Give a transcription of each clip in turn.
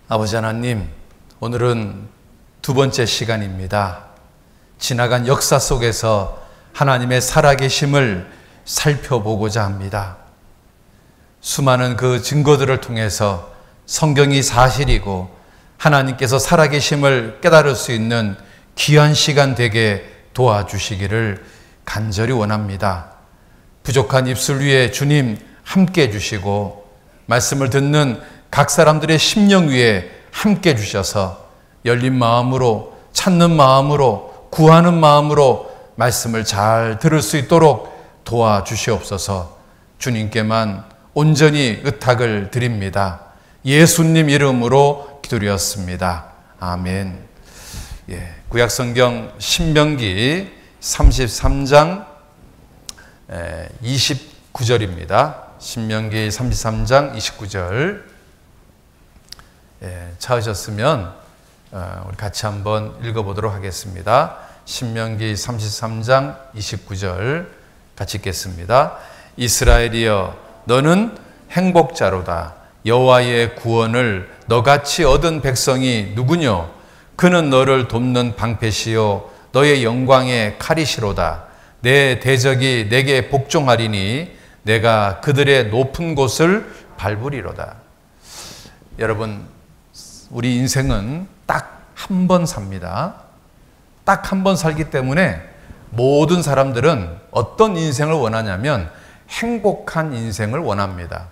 아버지 하나님, 오늘은 두 번째 시간입니다. 지나간 역사 속에서 하나님의 살아계심을 살펴보고자 합니다. 수많은 그 증거들을 통해서 성경이 사실이고 하나님께서 살아계심을 깨달을 수 있는 귀한 시간 되게 도와주시기를 간절히 원합니다. 부족한 입술 위에 주님 함께 해주시고 말씀을 듣는 각 사람들의 심령 위에 함께 해주셔서 열린 마음으로, 찾는 마음으로, 구하는 마음으로 말씀을 잘 들을 수 있도록 도와주시옵소서. 주님께만 온전히 의탁을 드립니다. 예수님 이름으로 기도드렸습니다. 아멘. 구약성경 신명기 33장 29절입니다. 신명기 33장 29절. 찾으셨으면 우리 같이 한번 읽어보도록 하겠습니다. 신명기 33장 29절 같이 읽겠습니다. 이스라엘이여, 너는 행복자로다. 여호와의 구원을 너같이 얻은 백성이 누구뇨? 그는 너를 돕는 방패시요 너의 영광의 칼이시로다. 내 대적이 내게 복종하리니 내가 그들의 높은 곳을 밟으리로다. 여러분, 우리 인생은 딱 한 번 삽니다. 딱 한 번 살기 때문에 모든 사람들은 어떤 인생을 원하냐면 행복한 인생을 원합니다.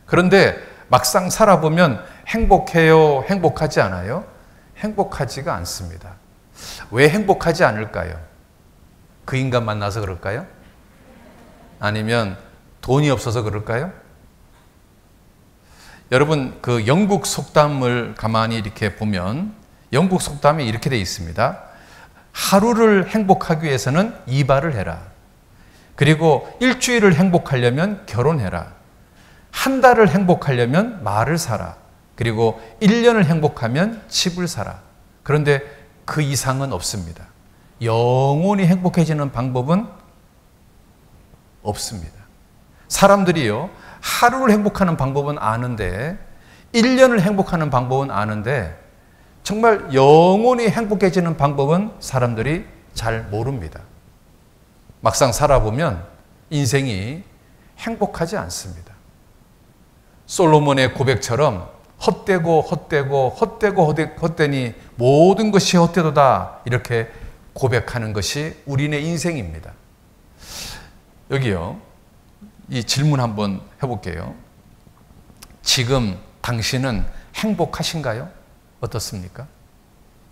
그런데 막상 살아보면 행복해요? 행복하지 않아요? 행복하지가 않습니다. 왜 행복하지 않을까요? 그 인간 만나서 그럴까요? 아니면 돈이 없어서 그럴까요? 여러분, 그 영국 속담을 가만히 이렇게 보면 영국 속담에 이렇게 되어 있습니다. 하루를 행복하기 위해서는 이발을 해라. 그리고 일주일을 행복하려면 결혼해라. 한 달을 행복하려면 말을 사라. 그리고 1년을 행복하면 집을 사라. 그런데 그 이상은 없습니다. 영원히 행복해지는 방법은 없습니다. 사람들이요, 하루를 행복하는 방법은 아는데 1년을 행복하는 방법은 아는데 정말 영원히 행복해지는 방법은 사람들이 잘 모릅니다. 막상 살아보면 인생이 행복하지 않습니다. 솔로몬의 고백처럼 헛되고 헛되고 헛되고 헛되니 모든 것이 헛되도다, 이렇게 고백하는 것이 우리네 인생입니다. 여기요, 이 질문 한번 해볼게요. 지금 당신은 행복하신가요? 어떻습니까?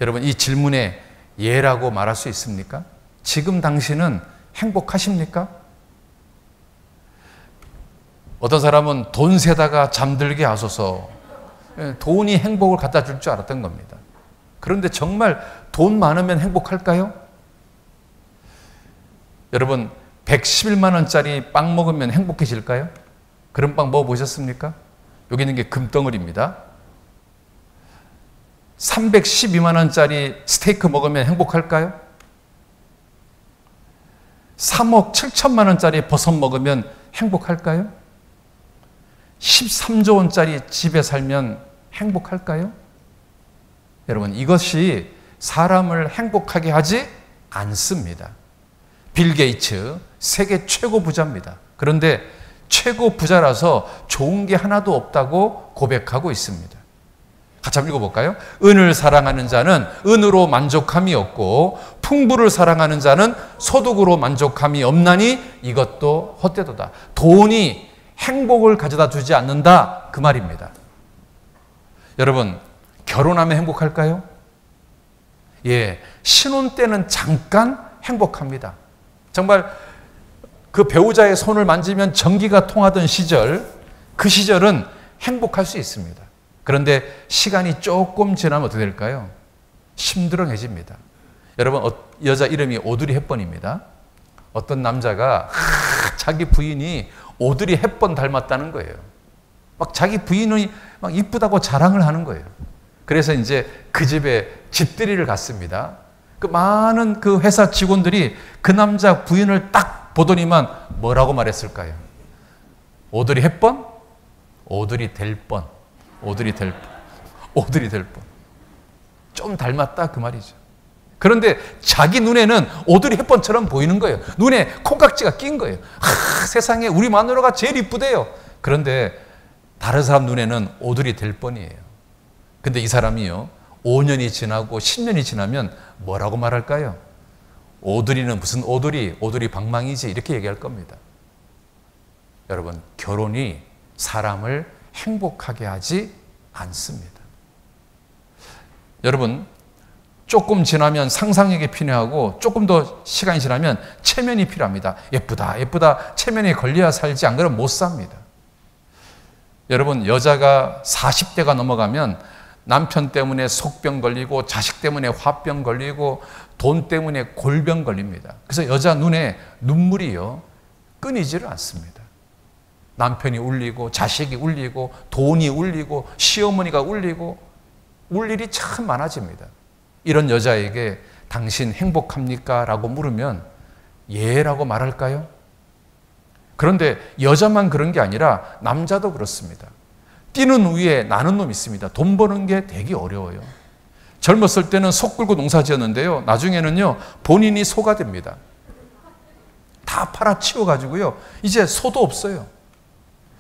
여러분, 이 질문에 예라고 말할 수 있습니까? 지금 당신은 행복하십니까? 어떤 사람은 돈 세다가 잠들게 하소서, 돈이 행복을 갖다 줄 줄 알았던 겁니다. 그런데 정말 돈 많으면 행복할까요? 여러분, 111만 원짜리 빵 먹으면 행복해질까요? 그런 빵 먹어보셨습니까? 여기 있는 게 금덩어리입니다. 312만 원짜리 스테이크 먹으면 행복할까요? 3억 7천만 원짜리 버섯 먹으면 행복할까요? 13조 원짜리 집에 살면 행복할까요? 여러분, 이것이 사람을 행복하게 하지 않습니다. 빌 게이츠, 세계 최고 부자입니다. 그런데 최고 부자라서 좋은 게 하나도 없다고 고백하고 있습니다. 같이 한번 읽어볼까요? 은을 사랑하는 자는 은으로 만족함이 없고 풍부를 사랑하는 자는 소득으로 만족함이 없나니 이것도 헛되도다. 돈이 행복을 가져다 주지 않는다, 그 말입니다. 여러분, 결혼하면 행복할까요? 예, 신혼 때는 잠깐 행복합니다. 정말 그 배우자의 손을 만지면 전기가 통하던 시절, 그 시절은 행복할 수 있습니다. 그런데 시간이 조금 지나면 어떻게 될까요? 힘들어해집니다. 여러분, 여자 이름이 오드리 헵번입니다. 어떤 남자가 자기 부인이 오드리 헵번 닮았다는 거예요. 막 자기 부인이 막 이쁘다고 자랑을 하는 거예요. 그래서 이제 그 집에 집들이를 갔습니다. 그 많은 그 회사 직원들이 그 남자 부인을 딱 보더니만 뭐라고 말했을까요? 오드리 헵번? 오드리 될 뻔. 오드리 될 뻔. 오들이 될 뻔. 좀 닮았다 그 말이죠. 그런데 자기 눈에는 오드리 헵번처럼 보이는 거예요. 눈에 콩깍지가 낀 거예요. 세상에 우리 마누라가 제일 이쁘대요. 그런데 다른 사람 눈에는 오드리 될 뻔이에요. 근데 이 사람이요, 5년이 지나고 10년이 지나면 뭐라고 말할까요? 오드리는 무슨 오드리, 오드리 방망이지, 이렇게 얘기할 겁니다. 여러분, 결혼이 사람을 행복하게 하지 않습니다. 여러분, 조금 지나면 상상력이 필요하고 조금 더 시간이 지나면 체면이 필요합니다. 예쁘다, 예쁘다, 체면에 걸려야 살지, 안 그러면 못 삽니다. 여러분, 여자가 40대가 넘어가면 남편 때문에 속병 걸리고 자식 때문에 화병 걸리고 돈 때문에 골병 걸립니다. 그래서 여자 눈에 눈물이요, 끊이지를 않습니다. 남편이 울리고 자식이 울리고 돈이 울리고 시어머니가 울리고 울 일이 참 많아집니다. 이런 여자에게 당신 행복합니까? 라고 물으면 예라고 말할까요? 그런데 여자만 그런 게 아니라 남자도 그렇습니다. 뛰는 위에 나는 놈이 있습니다. 돈 버는 게 되게 어려워요. 젊었을 때는 속 끓고 농사 지었는데요, 나중에는요 본인이 소가 됩니다. 다 팔아치워가지고요 이제 소도 없어요.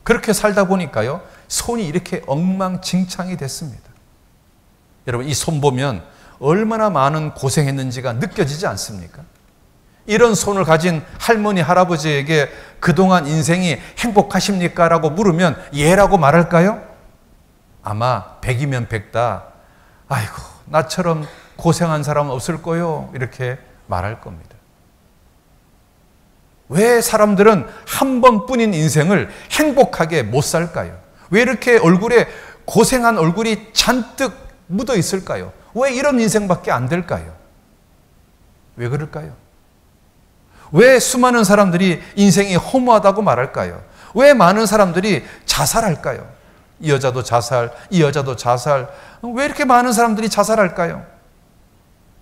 그렇게 살다 보니까요 손이 이렇게 엉망진창이 됐습니다. 여러분, 이 손 보면 얼마나 많은 고생했는지가 느껴지지 않습니까? 이런 손을 가진 할머니, 할아버지에게 그동안 인생이 행복하십니까? 라고 물으면 예라고 말할까요? 아마 100이면 100다. 아이고, 나처럼 고생한 사람은 없을 거요. 이렇게 말할 겁니다. 왜 사람들은 한 번뿐인 인생을 행복하게 못 살까요? 왜 이렇게 얼굴에 고생한 얼굴이 잔뜩 묻어 있을까요? 왜 이런 인생밖에 안 될까요? 왜 그럴까요? 왜 수많은 사람들이 인생이 허무하다고 말할까요? 왜 많은 사람들이 자살할까요? 이 여자도 자살, 이 여자도 자살. 왜 이렇게 많은 사람들이 자살할까요?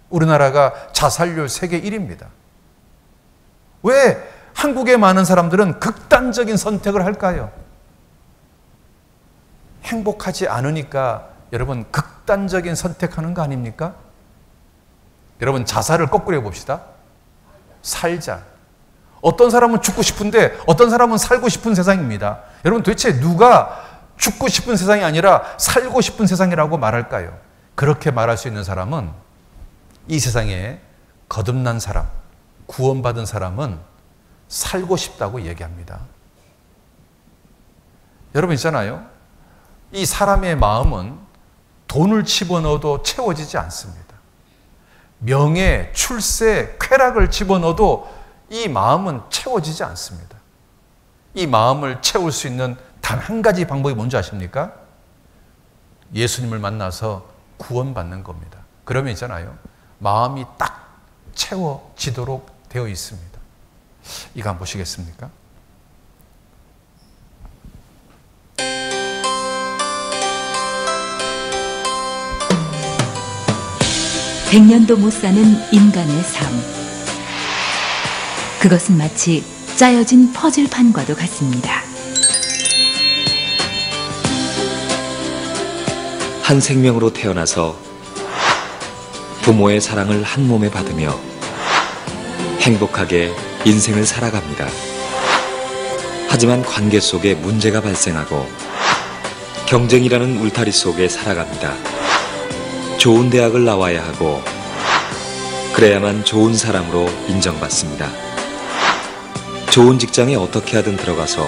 우리나라가 자살률 세계 1위입니다. 왜 한국의 많은 사람들은 극단적인 선택을 할까요? 행복하지 않으니까 여러분 극단적인 선택하는 거 아닙니까? 여러분, 자살을 거꾸로 해봅시다. 살자. 어떤 사람은 죽고 싶은데 어떤 사람은 살고 싶은 세상입니다. 여러분, 도대체 누가 죽고 싶은 세상이 아니라 살고 싶은 세상이라고 말할까요? 그렇게 말할 수 있는 사람은 이 세상에 거듭난 사람, 구원받은 사람은 살고 싶다고 얘기합니다. 여러분 있잖아요, 이 사람의 마음은 돈을 집어넣어도 채워지지 않습니다. 명예, 출세, 쾌락을 집어넣어도 이 마음은 채워지지 않습니다. 이 마음을 채울 수 있는 단 한 가지 방법이 뭔지 아십니까? 예수님을 만나서 구원받는 겁니다. 그러면 있잖아요, 마음이 딱 채워지도록 되어 있습니다. 이거 한번 보시겠습니까? 백년도 못 사는 인간의 삶. 그것은 마치 짜여진 퍼즐판과도 같습니다. 한 생명으로 태어나서 부모의 사랑을 한 몸에 받으며 행복하게 인생을 살아갑니다. 하지만 관계 속에 문제가 발생하고 경쟁이라는 울타리 속에 살아갑니다. 좋은 대학을 나와야 하고 그래야만 좋은 사람으로 인정받습니다. 좋은 직장에 어떻게 하든 들어가서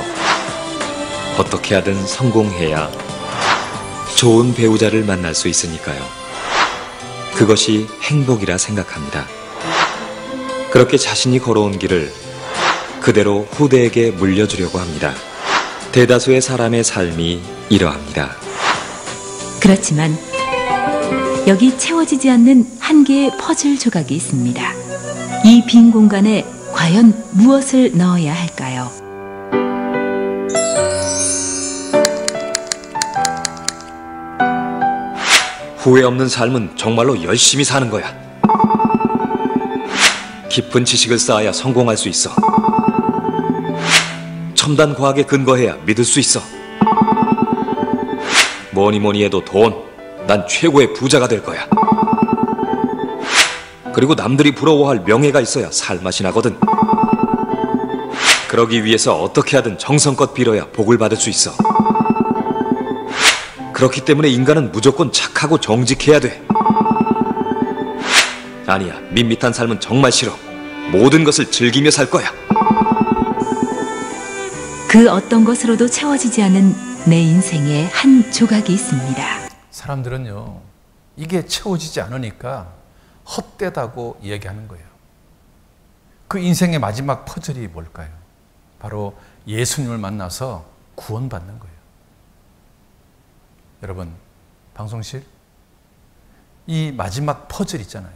어떻게 하든 성공해야 좋은 배우자를 만날 수 있으니까요. 그것이 행복이라 생각합니다. 그렇게 자신이 걸어온 길을 그대로 후대에게 물려주려고 합니다. 대다수의 사람의 삶이 이러합니다. 그렇지만 여기 채워지지 않는 한 개의 퍼즐 조각이 있습니다. 이 빈 공간에 과연 무엇을 넣어야 할까요? 후회 없는 삶은 정말로 열심히 사는 거야. 깊은 지식을 쌓아야 성공할 수 있어. 첨단 과학에 근거해야 믿을 수 있어. 뭐니 뭐니 해도 돈, 난 최고의 부자가 될 거야. 그리고 남들이 부러워할 명예가 있어야 살맛이 나거든. 그러기 위해서 어떻게 하든 정성껏 빌어야 복을 받을 수 있어. 그렇기 때문에 인간은 무조건 착하고 정직해야 돼. 아니야, 밋밋한 삶은 정말 싫어. 모든 것을 즐기며 살 거야. 그 어떤 것으로도 채워지지 않은 내 인생의 한 조각이 있습니다. 사람들은요, 이게 채워지지 않으니까 헛되다고 이야기하는 거예요. 그 인생의 마지막 퍼즐이 뭘까요? 바로 예수님을 만나서 구원받는 거예요. 여러분, 방송실, 이 마지막 퍼즐 있잖아요.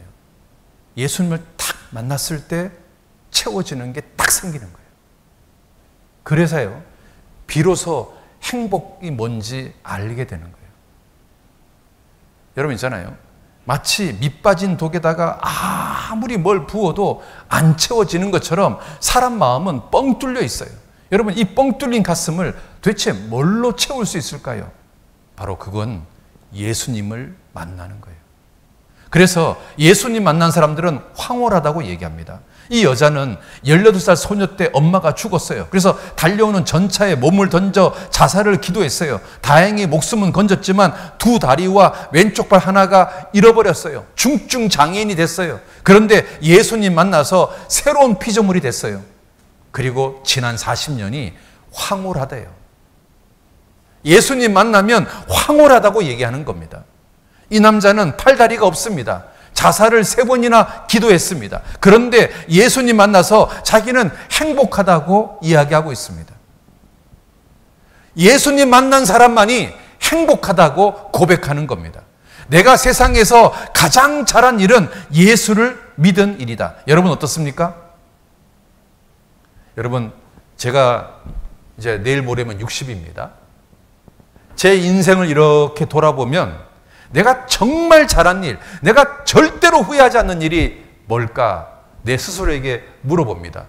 예수님을 딱 만났을 때 채워지는 게 딱 생기는 거예요. 그래서요, 비로소 행복이 뭔지 알게 되는 거예요. 여러분 있잖아요. 마치 밑 빠진 독에다가 아무리 뭘 부어도 안 채워지는 것처럼 사람 마음은 뻥 뚫려 있어요. 여러분, 이 뻥 뚫린 가슴을 도대체 뭘로 채울 수 있을까요? 바로 그건 예수님을 만나는 거예요. 그래서 예수님 만난 사람들은 황홀하다고 얘기합니다. 이 여자는 18살 소녀 때 엄마가 죽었어요. 그래서 달려오는 전차에 몸을 던져 자살을 기도했어요. 다행히 목숨은 건졌지만 두 다리와 왼쪽 발 하나가 잃어버렸어요. 중증 장애인이 됐어요. 그런데 예수님 만나서 새로운 피조물이 됐어요. 그리고 지난 40년이 황홀하대요. 예수님 만나면 황홀하다고 얘기하는 겁니다. 이 남자는 팔다리가 없습니다. 자살을 3번이나 기도했습니다. 그런데 예수님 만나서 자기는 행복하다고 이야기하고 있습니다. 예수님 만난 사람만이 행복하다고 고백하는 겁니다. 내가 세상에서 가장 잘한 일은 예수를 믿은 일이다. 여러분 어떻습니까? 여러분, 제가 이제 내일 모레면 60입니다. 제 인생을 이렇게 돌아보면 내가 정말 잘한 일, 내가 절대로 후회하지 않는 일이 뭘까? 내 스스로에게 물어봅니다.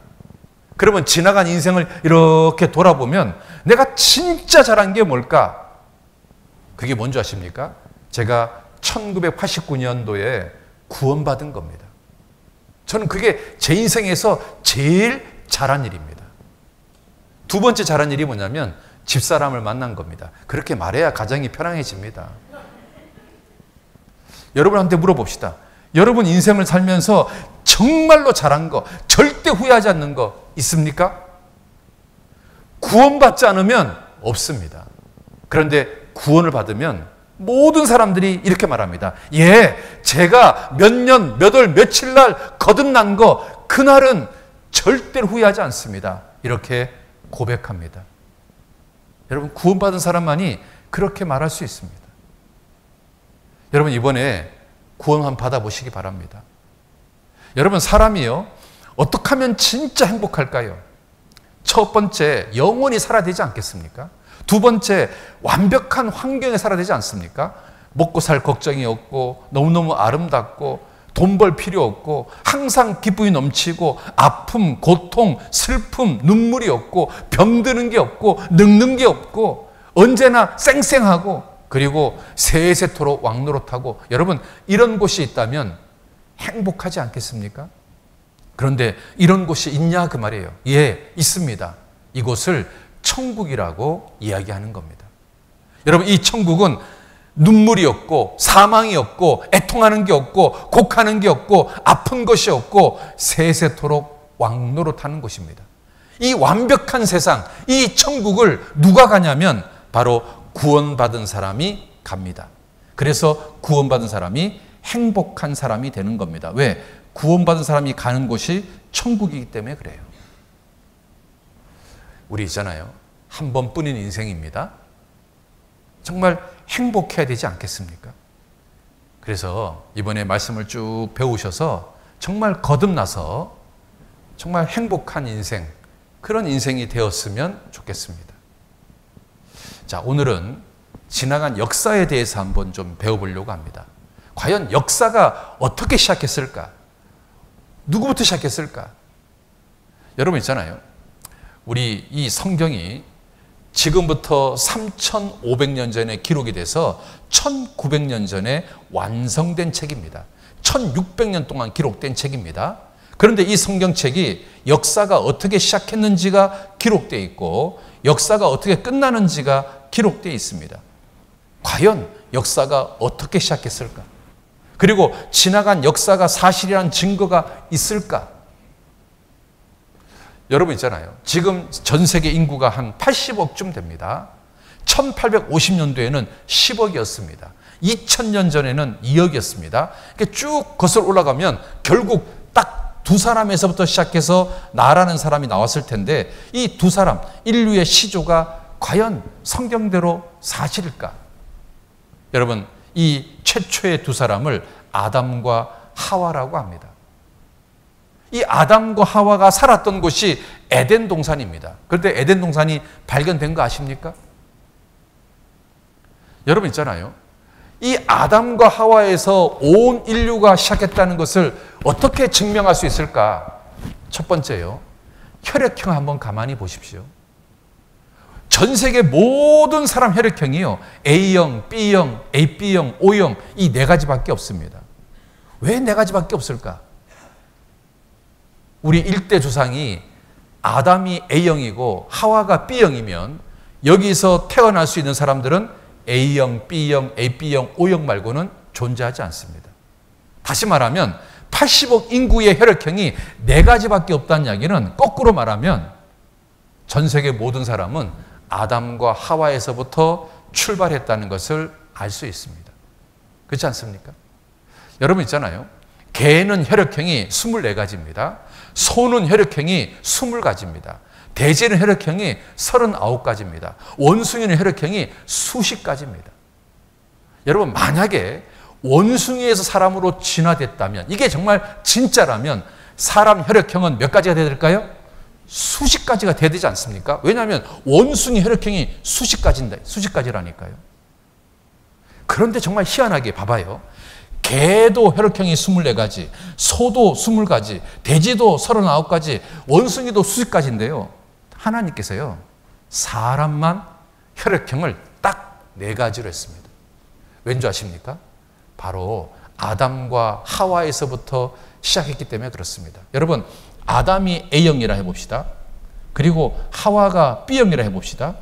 그러면 지나간 인생을 이렇게 돌아보면 내가 진짜 잘한 게 뭘까? 그게 뭔지 아십니까? 제가 1989년도에 구원받은 겁니다. 저는 그게 제 인생에서 제일 잘한 일입니다. 두 번째 잘한 일이 뭐냐면 집사람을 만난 겁니다. 그렇게 말해야 가정이 편안해집니다. 여러분한테 물어봅시다. 여러분 인생을 살면서 정말로 잘한 거, 절대 후회하지 않는 거 있습니까? 구원받지 않으면 없습니다. 그런데 구원을 받으면 모든 사람들이 이렇게 말합니다. 예, 제가 몇 년, 몇 월, 며칠 날 거듭난 거, 그날은 절대로 후회하지 않습니다. 이렇게 고백합니다. 여러분, 구원받은 사람만이 그렇게 말할 수 있습니다. 여러분, 이번에 구원 한번 받아보시기 바랍니다. 여러분, 사람이요, 어떻게 하면 진짜 행복할까요? 첫 번째, 영원히 살아야 되지 않겠습니까? 두 번째, 완벽한 환경에 살아야 되지 않습니까? 먹고 살 걱정이 없고, 너무너무 아름답고, 돈 벌 필요 없고, 항상 기쁨이 넘치고, 아픔, 고통, 슬픔, 눈물이 없고, 병드는 게 없고, 늙는 게 없고, 언제나 쌩쌩하고, 그리고 세세토록 왕노릇하고, 여러분 이런 곳이 있다면 행복하지 않겠습니까? 그런데 이런 곳이 있냐 그 말이에요. 예, 있습니다. 이곳을 천국이라고 이야기하는 겁니다. 여러분, 이 천국은 눈물이 없고 사망이 없고 애통하는 게 없고 곡하는 게 없고 아픈 것이 없고 세세토록 왕노릇하는 곳입니다. 이 완벽한 세상, 이 천국을 누가 가냐면 바로 구원받은 사람이 갑니다. 그래서 구원받은 사람이 행복한 사람이 되는 겁니다. 왜? 구원받은 사람이 가는 곳이 천국이기 때문에 그래요. 우리 있잖아요. 한 번뿐인 인생입니다. 정말 행복해야 되지 않겠습니까? 그래서 이번에 말씀을 쭉 배우셔서 정말 거듭나서 정말 행복한 인생, 그런 인생이 되었으면 좋겠습니다. 자, 오늘은 지나간 역사에 대해서 한번 좀 배워보려고 합니다. 과연 역사가 어떻게 시작했을까? 누구부터 시작했을까? 여러분 있잖아요. 우리 이 성경이 지금부터 3,500년 전에 기록이 돼서 1,900년 전에 완성된 책입니다. 1,600년 동안 기록된 책입니다. 그런데 이 성경책이 역사가 어떻게 시작했는지가 기록되어 있고 역사가 어떻게 끝나는지가 기록되어 있습니다. 과연 역사가 어떻게 시작했을까? 그리고 지나간 역사가 사실이라는 증거가 있을까? 여러분 있잖아요. 지금 전 세계 인구가 한 80억쯤 됩니다. 1850년도에는 10억이었습니다. 2000년 전에는 2억이었습니다. 쭉 거슬러 올라가면 결국 딱 두 사람에서부터 시작해서 나라는 사람이 나왔을 텐데 이 두 사람, 인류의 시조가 과연 성경대로 사실일까? 여러분, 이 최초의 두 사람을 아담과 하와라고 합니다. 이 아담과 하와가 살았던 곳이 에덴 동산입니다. 그런데 에덴 동산이 발견된 거 아십니까? 여러분 있잖아요. 이 아담과 하와에서 온 인류가 시작했다는 것을 어떻게 증명할 수 있을까? 첫 번째요. 혈액형 한번 가만히 보십시오. 전 세계 모든 사람 혈액형이요. A형, B형, AB형, O형 이 네 가지밖에 없습니다. 왜 네 가지밖에 없을까? 우리 일대 조상이 아담이 A형이고 하와가 B형이면 여기서 태어날 수 있는 사람들은 A형, B형, AB형, O형 말고는 존재하지 않습니다. 다시 말하면 80억 인구의 혈액형이 네 가지밖에 없다는 이야기는 거꾸로 말하면 전 세계 모든 사람은 아담과 하와에서부터 출발했다는 것을 알 수 있습니다. 그렇지 않습니까? 여러분 있잖아요. 개는 혈액형이 24가지입니다. 소는 혈액형이 20가지입니다. 돼지는 혈액형이 39가지입니다. 원숭이는 혈액형이 수십 가지입니다. 여러분 만약에 원숭이에서 사람으로 진화됐다면 이게 정말 진짜라면 사람 혈액형은 몇 가지가 돼야 될까요? 수십 가지가 돼야 되지 않습니까? 왜냐하면 원숭이 혈액형이 수십 가지라니까요. 그런데 정말 희한하게 봐봐요. 개도 혈액형이 24가지, 소도 20가지, 돼지도 39가지, 원숭이도 수십 가지인데요. 하나님께서요, 사람만 혈액형을 딱 4가지로 했습니다. 왠지 아십니까? 바로 아담과 하와에서부터 시작했기 때문에 그렇습니다. 여러분, 아담이 A형이라 해봅시다. 그리고 하와가 B형이라 해봅시다.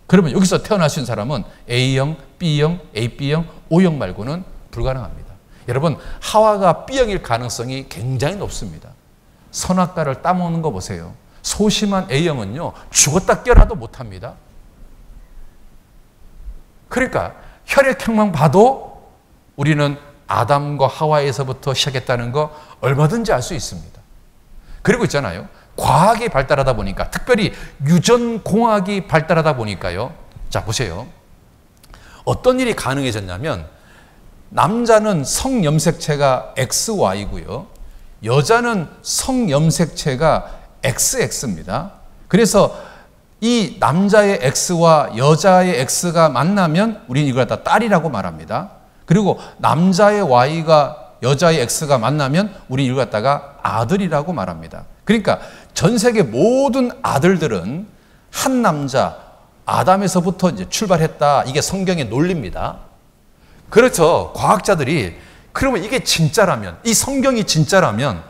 그러면 여기서 태어날 수 있는 사람은 A형, B형, AB형, O형 말고는 불가능합니다. 여러분, 하와가 B형일 가능성이 굉장히 높습니다. 선악과를 따먹는 거 보세요. 소심한 A형은요, 죽었다 깨어나도 못합니다. 그러니까 혈액형만 봐도 우리는 아담과 하와에서부터 시작했다는 거 얼마든지 알 수 있습니다. 그리고 있잖아요. 과학이 발달하다 보니까, 특별히 유전공학이 발달하다 보니까요. 자, 보세요. 어떤 일이 가능해졌냐면 남자는 성염색체가 XY고요. 여자는 성염색체가 XX입니다. 그래서 이 남자의 X와 여자의 X가 만나면 우리는 이걸 다 딸이라고 말합니다. 그리고 남자의 Y가 여자의 X가 만나면 우리는 이걸 갖다가 아들이라고 말합니다. 그러니까 전 세계 모든 아들들은 한 남자 아담에서부터 이제 출발했다. 이게 성경의 논리입니다. 그래서 과학자들이 그러면 이게 진짜라면, 이 성경이 진짜라면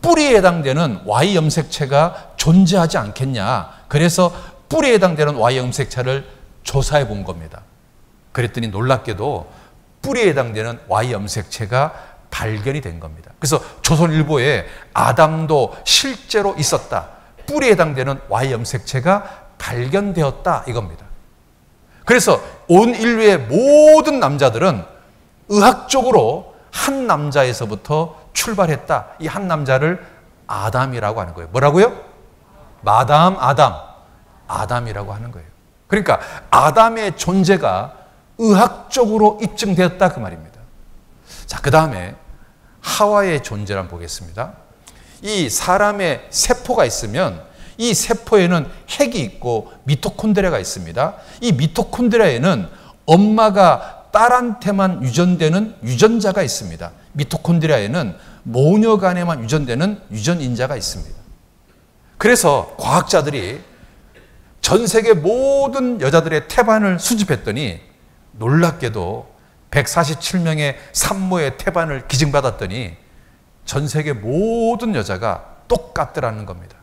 뿌리에 해당되는 Y 염색체가 존재하지 않겠냐. 그래서 뿌리에 해당되는 Y 염색체를 조사해 본 겁니다. 그랬더니 놀랍게도 뿌리에 해당되는 Y 염색체가 발견이 된 겁니다. 그래서 조선일보에 아담도 실제로 있었다. 뿌리에 해당되는 Y 염색체가 발견되었다. 이겁니다. 그래서 온 인류의 모든 남자들은 의학적으로 한 남자에서부터 출발했다. 이 한 남자를 아담이라고 하는 거예요. 뭐라고요? 마담, 아담이라고 하는 거예요. 그러니까 아담의 존재가 의학적으로 입증되었다 그 말입니다. 자, 그 다음에 하와의 존재를 한번 보겠습니다. 이 사람의 세포가 있으면 이 세포에는 핵이 있고 미토콘드리아가 있습니다. 이 미토콘드리아에는 엄마가 딸한테만 유전되는 유전자가 있습니다. 미토콘드리아에는 모녀 간에만 유전되는 유전인자가 있습니다. 그래서 과학자들이 전 세계 모든 여자들의 태반을 수집했더니 놀랍게도 147명의 산모의 태반을 기증받았더니 전 세계 모든 여자가 똑같더라는 겁니다.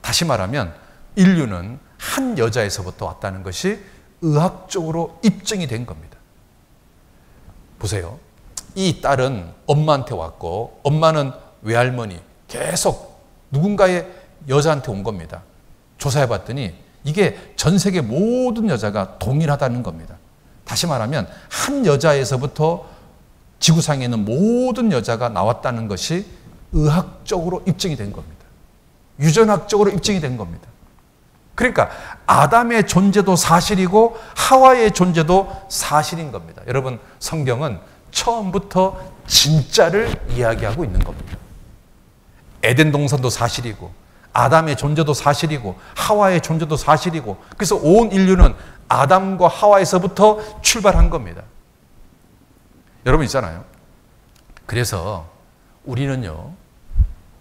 다시 말하면 인류는 한 여자에서부터 왔다는 것이 의학적으로 입증이 된 겁니다. 보세요. 이 딸은 엄마한테 왔고 엄마는 외할머니 계속 누군가의 여자한테 온 겁니다. 조사해 봤더니 이게 전 세계 모든 여자가 동일하다는 겁니다. 다시 말하면 한 여자에서부터 지구상에 있는 모든 여자가 나왔다는 것이 의학적으로 입증이 된 겁니다. 유전학적으로 입증이 된 겁니다. 그러니까 아담의 존재도 사실이고 하와의 존재도 사실인 겁니다. 여러분, 성경은 처음부터 진짜를 이야기하고 있는 겁니다. 에덴 동산도 사실이고 아담의 존재도 사실이고 하와의 존재도 사실이고, 그래서 온 인류는 아담과 하와에서부터 출발한 겁니다. 여러분 있잖아요. 그래서 우리는요,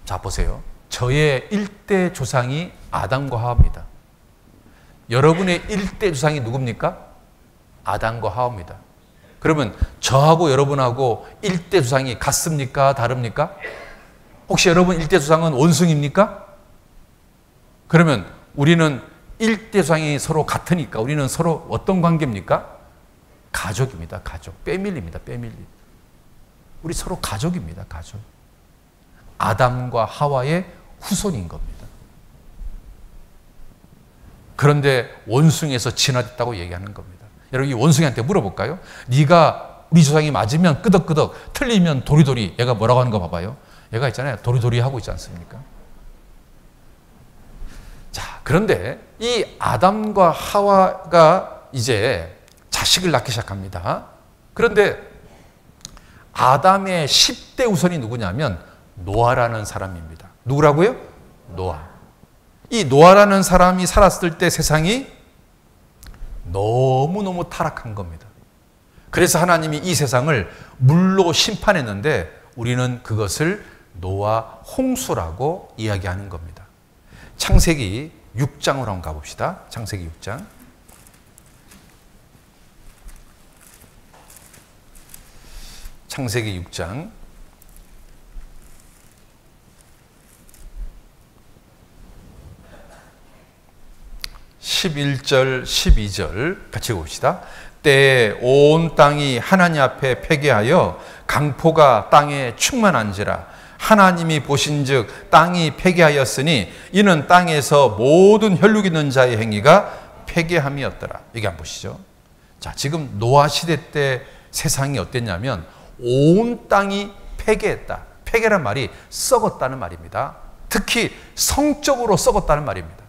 자 보세요. 저의 1대 조상이 아담과 하와입니다. 여러분의 1대 조상이 누굽니까? 아담과 하와입니다. 그러면 저하고 여러분하고 1대 조상이 같습니까? 다릅니까? 혹시 여러분 1대 조상은 원숭이입니까? 그러면 우리는 1대 조상이 서로 같으니까 우리는 서로 어떤 관계입니까? 가족입니다. 가족. 패밀리입니다. 패밀리. 우리 서로 가족입니다. 가족. 아담과 하와의 후손인 겁니다. 그런데 원숭이에서 진화됐다고 얘기하는 겁니다. 여러분, 이 원숭이한테 물어볼까요? 네가 우리 조상이 맞으면 끄덕끄덕, 틀리면 도리도리. 얘가 뭐라고 하는 거 봐봐요. 얘가 있잖아요. 도리도리 하고 있지 않습니까? 자, 그런데 이 아담과 하와가 이제 자식을 낳기 시작합니다. 그런데 아담의 10대 우선이 누구냐면 노아라는 사람입니다. 누구라고요? 노아. 이 노아라는 사람이 살았을 때 세상이 너무너무 타락한 겁니다. 그래서 하나님이 이 세상을 물로 심판했는데 우리는 그것을 노아 홍수라고 이야기하는 겁니다. 창세기 6장으로 한번 가봅시다. 창세기 6장. 창세기 6장 11절 12절 같이 봅시다. 때에 온 땅이 하나님 앞에 패개하여 강포가 땅에 충만한지라. 하나님이 보신즉 땅이 패개하였으니 이는 땅에서 모든 혈육 있는 자의 행위가 패개함이었더라. 여기 한번 보시죠. 자, 지금 노아 시대 때 세상이 어땠냐면 온 땅이 패개했다. 패개란 말이 썩었다는 말입니다. 특히 성적으로 썩었다는 말입니다.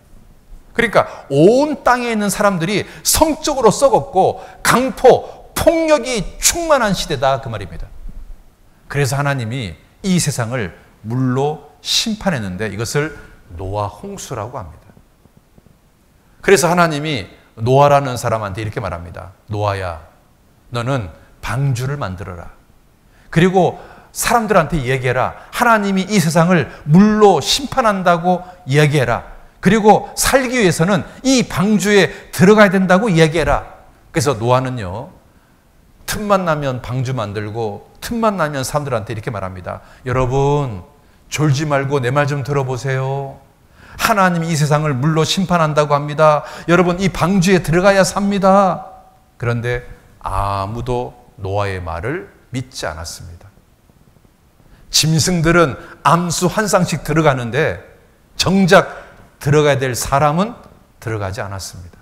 그러니까 온 땅에 있는 사람들이 성적으로 썩었고 강포, 폭력이 충만한 시대다, 그 말입니다. 그래서 하나님이 이 세상을 물로 심판했는데 이것을 노아 홍수라고 합니다. 그래서 하나님이 노아라는 사람한테 이렇게 말합니다. 노아야, 너는 방주를 만들어라. 그리고 사람들한테 얘기해라. 하나님이 이 세상을 물로 심판한다고 이야기해라. 그리고 살기 위해서는 이 방주에 들어가야 된다고 이야기해라. 그래서 노아는요, 틈만 나면 방주 만들고 틈만 나면 사람들한테 이렇게 말합니다. 여러분, 졸지 말고 내 말 좀 들어보세요. 하나님이 이 세상을 물로 심판한다고 합니다. 여러분, 이 방주에 들어가야 삽니다. 그런데 아무도 노아의 말을 믿지 않았습니다. 짐승들은 암수 한 쌍씩 들어가는데 정작 들어가야 될 사람은 들어가지 않았습니다.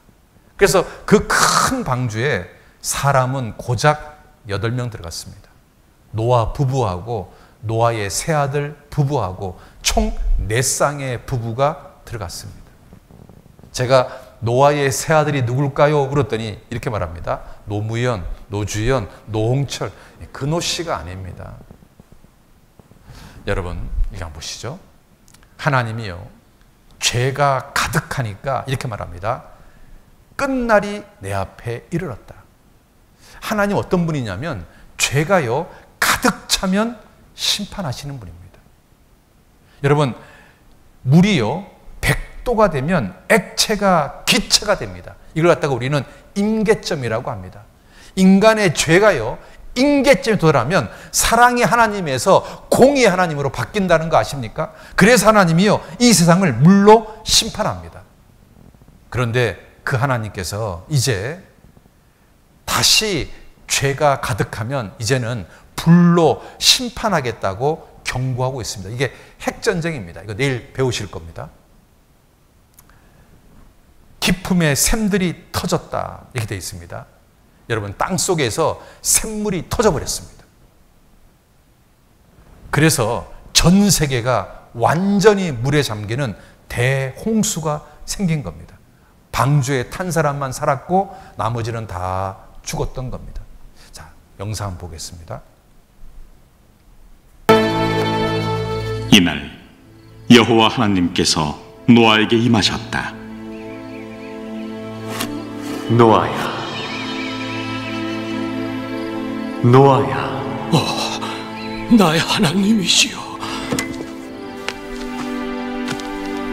그래서 그 큰 방주에 사람은 고작 8명 들어갔습니다. 노아 부부하고 노아의 세 아들 부부하고 총 4쌍의 부부가 들어갔습니다. 제가 노아의 세 아들이 누굴까요? 물었더니 이렇게 말합니다. 노무현, 노주현, 노홍철. 근호 씨가 아닙니다. 여러분, 이거 한번 보시죠. 하나님이요, 죄가 가득하니까 이렇게 말합니다. 끝날이 내 앞에 이르렀다. 하나님 어떤 분이냐면 죄가요 가득 차면 심판하시는 분입니다. 여러분, 물이요 100도가 되면 액체가 기체가 됩니다. 이걸 갖다가 우리는 임계점이라고 합니다. 인간의 죄가요, 임계점에 도달하면 사랑의 하나님에서 공의의 하나님으로 바뀐다는 거 아십니까? 그래서 하나님이요, 이 세상을 물로 심판합니다. 그런데 그 하나님께서 이제 다시 죄가 가득하면 이제는 불로 심판하겠다고 경고하고 있습니다. 이게 핵전쟁입니다. 이거 내일 배우실 겁니다. 기품의 샘들이 터졌다, 이렇게 되어 있습니다. 여러분, 땅 속에서 샘물이 터져버렸습니다. 그래서 전 세계가 완전히 물에 잠기는 대홍수가 생긴 겁니다. 방주에 탄 사람만 살았고 나머지는 다 죽었던 겁니다. 자, 영상 한번 보겠습니다. 이날 여호와 하나님께서 노아에게 임하셨다. 노아야, 노아야. 나의 하나님이시여.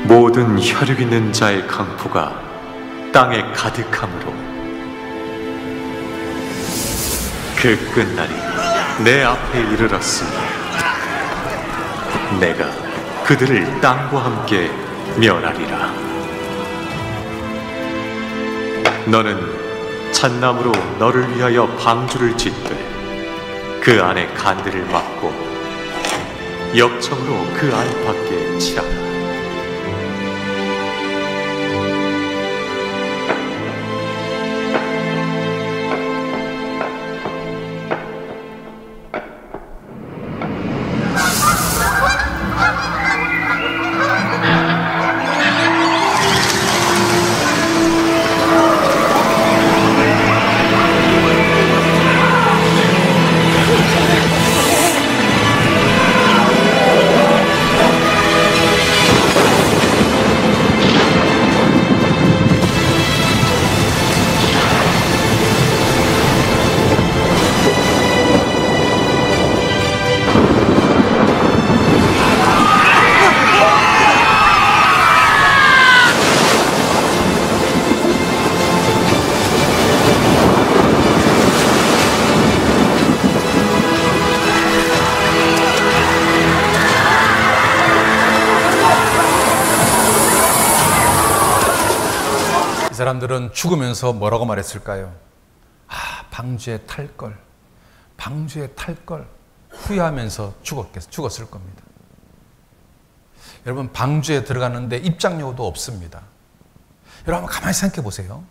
모든 혈육 있는 자의 강포가 땅에 가득함으로 그 끝날이 내 앞에 이르렀으니 내가 그들을 땅과 함께 멸하리라. 너는 잣나무로 너를 위하여 방주를 짓되 그 안에 간들을 막고 역청으로 그 안팎에 칠하라. 사람들은 죽으면서 뭐라고 말했을까요? 아, 방주에 탈 걸, 방주에 탈 걸 후회하면서 죽었을 겁니다. 여러분, 방주에 들어가는데 입장료도 없습니다. 여러분, 가만히 생각해 보세요.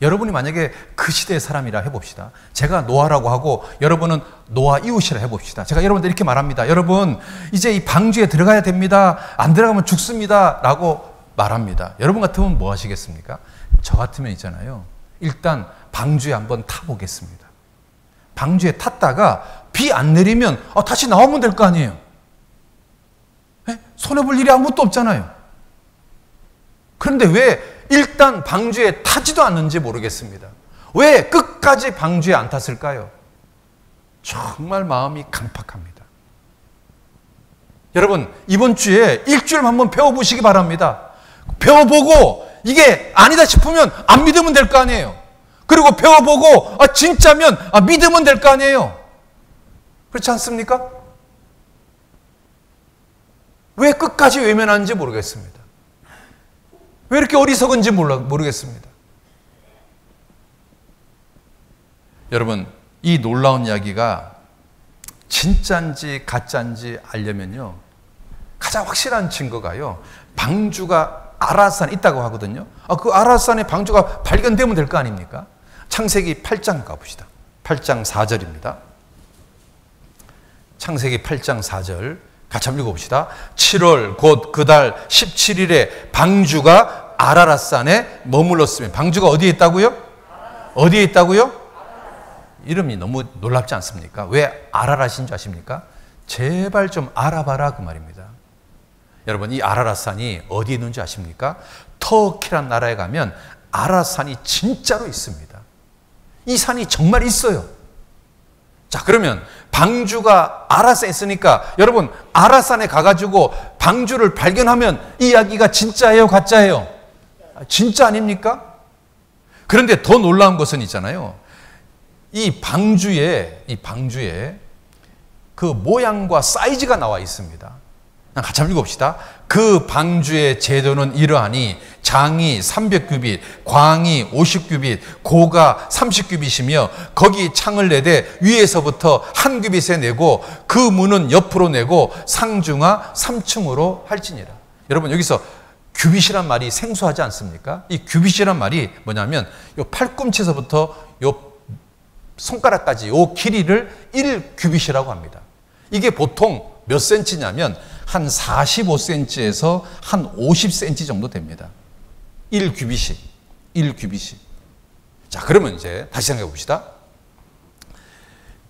여러분이 만약에 그 시대의 사람이라 해봅시다. 제가 노아라고 하고 여러분은 노아 이웃이라 해봅시다. 제가 여러분들 이렇게 말합니다. 여러분, 이제 이 방주에 들어가야 됩니다. 안 들어가면 죽습니다. 라고 말합니다. 여러분 같으면 뭐 하시겠습니까? 저 같으면 있잖아요, 일단 방주에 한번 타보겠습니다. 방주에 탔다가 비 안 내리면 다시 나오면 될 거 아니에요. 손해볼 일이 아무것도 없잖아요. 그런데 왜 일단 방주에 타지도 않는지 모르겠습니다. 왜 끝까지 방주에 안 탔을까요? 정말 마음이 강팍합니다. 여러분, 이번 주에 일주일 한번 배워보시기 바랍니다. 배워보고 이게 아니다 싶으면 안 믿으면 될 거 아니에요. 그리고 배워보고 진짜면 믿으면 될 거 아니에요. 그렇지 않습니까? 왜 끝까지 외면하는지 모르겠습니다. 왜 이렇게 어리석은지 모르겠습니다. 여러분, 이 놀라운 이야기가 진짜인지 가짜인지 알려면요, 가장 확실한 증거가요, 방주가 아라산에 있다고 하거든요. 그 아라산에 방주가 발견되면 될 거 아닙니까? 창세기 8장 가봅시다. 8장 4절입니다. 창세기 8장 4절 같이 한번 읽어봅시다. 7월 곧 그 달 17일에 방주가 아라랏산에 머물렀으며, 방주가 어디에 있다고요? 어디에 있다고요? 이름이 너무 놀랍지 않습니까? 왜 아라랏인 줄 아십니까? 제발 좀 알아봐라, 그 말입니다. 여러분, 이 아라랏산이 어디에 있는지 아십니까? 터키란 나라에 가면 아라랏산이 진짜로 있습니다. 이 산이 정말 있어요. 자, 그러면 방주가 아라산에 있으니까 여러분 아라산에 가가지고 방주를 발견하면 이 이야기가 진짜예요, 가짜예요? 진짜 아닙니까? 그런데 더 놀라운 것은 있잖아요. 이 방주에 그 모양과 사이즈가 나와 있습니다. 같이 한번 읽어봅시다. 그 방주의 제도는 이러하니 장이 300규빗, 광이 50규빗, 고가 30규빗이며 거기 창을 내되 위에서부터 한 규빗에 내고 그 문은 옆으로 내고 상중하 3층으로 할지니라. 여러분 여기서 규빗이란 말이 생소하지 않습니까? 이 규빗이란 말이 뭐냐면 요 팔꿈치에서부터 요 손가락까지 요 길이를 1규빗이라고 합니다. 이게 보통 몇 센치냐면 한 45cm에서 한 50cm 정도 됩니다. 1규빗이. 자, 그러면 이제 다시 생각해 봅시다.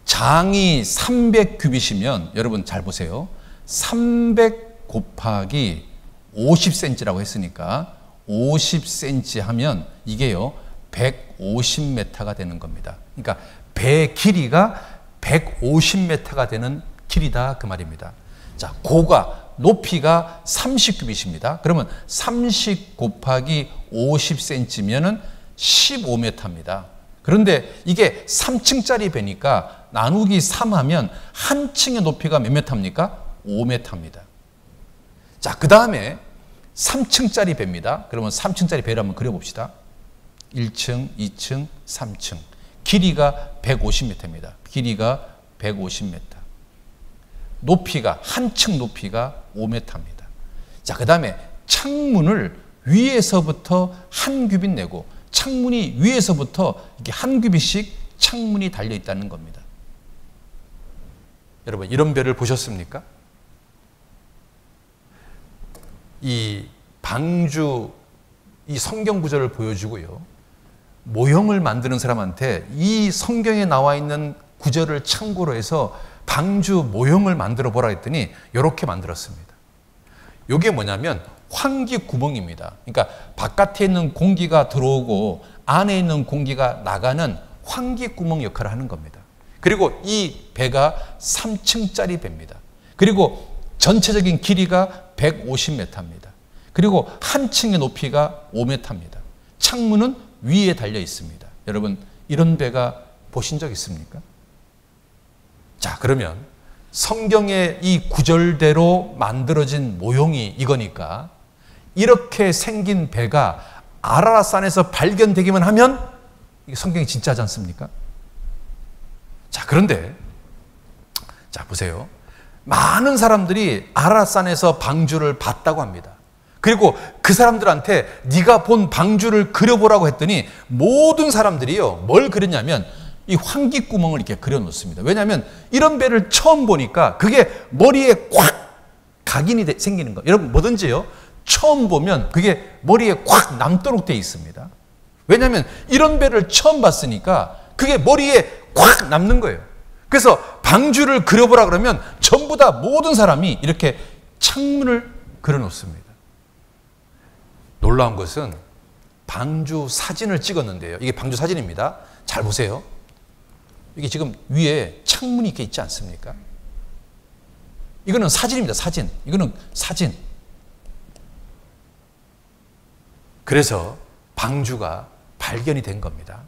장이 300규빗이면 여러분 잘 보세요. 300 곱하기 50cm라고 했으니까 50cm 하면 이게요 150m가 되는 겁니다. 그러니까 배 길이가 150m가 되는 길이다 그 말입니다. 자, 고가 높이가 30규빗입니다. 그러면 30 곱하기 50cm면은 15m입니다. 그런데 이게 3층짜리 배니까 나누기 3하면 한 층의 높이가 몇 m입니까? 5m입니다. 자, 그 다음에 3층짜리 배입니다. 그러면 3층짜리 배를 한번 그려봅시다. 1층, 2층, 3층. 길이가 150m입니다. 길이가 150m. 높이가, 한 층 높이가 5m입니다. 자, 그 다음에 창문을 위에서부터 한 규빗 내고 창문이 위에서부터 이렇게 한 규빗씩 창문이 달려 있다는 겁니다. 여러분, 이런 배를 보셨습니까? 이 방주, 이 성경 구절을 보여주고요. 모형을 만드는 사람한테 이 성경에 나와 있는 구절을 참고로 해서 방주 모형을 만들어 보라 했더니 이렇게 만들었습니다. 이게 뭐냐면 환기 구멍입니다. 그러니까 바깥에 있는 공기가 들어오고 안에 있는 공기가 나가는 환기 구멍 역할을 하는 겁니다. 그리고 이 배가 3층짜리 배입니다. 그리고 전체적인 길이가 150m입니다. 그리고 한 층의 높이가 5m입니다. 창문은 위에 달려 있습니다. 여러분, 이런 배가 보신 적 있습니까? 자, 그러면 성경의 이 구절대로 만들어진 모형이 이거니까 이렇게 생긴 배가 아라랏산에서 발견되기만 하면 이게 성경이 진짜지 않습니까? 자, 그런데 자, 보세요. 많은 사람들이 아라랏산에서 방주를 봤다고 합니다. 그리고 그 사람들한테 네가 본 방주를 그려보라고 했더니 모든 사람들이요, 뭘 그렸냐면 이 환기 구멍을 이렇게 그려놓습니다. 왜냐하면 이런 배를 처음 보니까 그게 머리에 꽉 각인이 생기는 거예요. 여러분, 뭐든지요, 처음 보면 그게 머리에 꽉 남도록 되어 있습니다. 왜냐하면 이런 배를 처음 봤으니까 그게 머리에 꽉 남는 거예요. 그래서 방주를 그려보라 그러면 전부 다 모든 사람이 이렇게 창문을 그려놓습니다. 놀라운 것은 방주 사진을 찍었는데요. 이게 방주 사진입니다. 잘 보세요. 이게 지금 위에 창문이 이렇게 있지 않습니까? 이거는 사진입니다. 사진. 이거는 사진. 그래서 방주가 발견이 된 겁니다.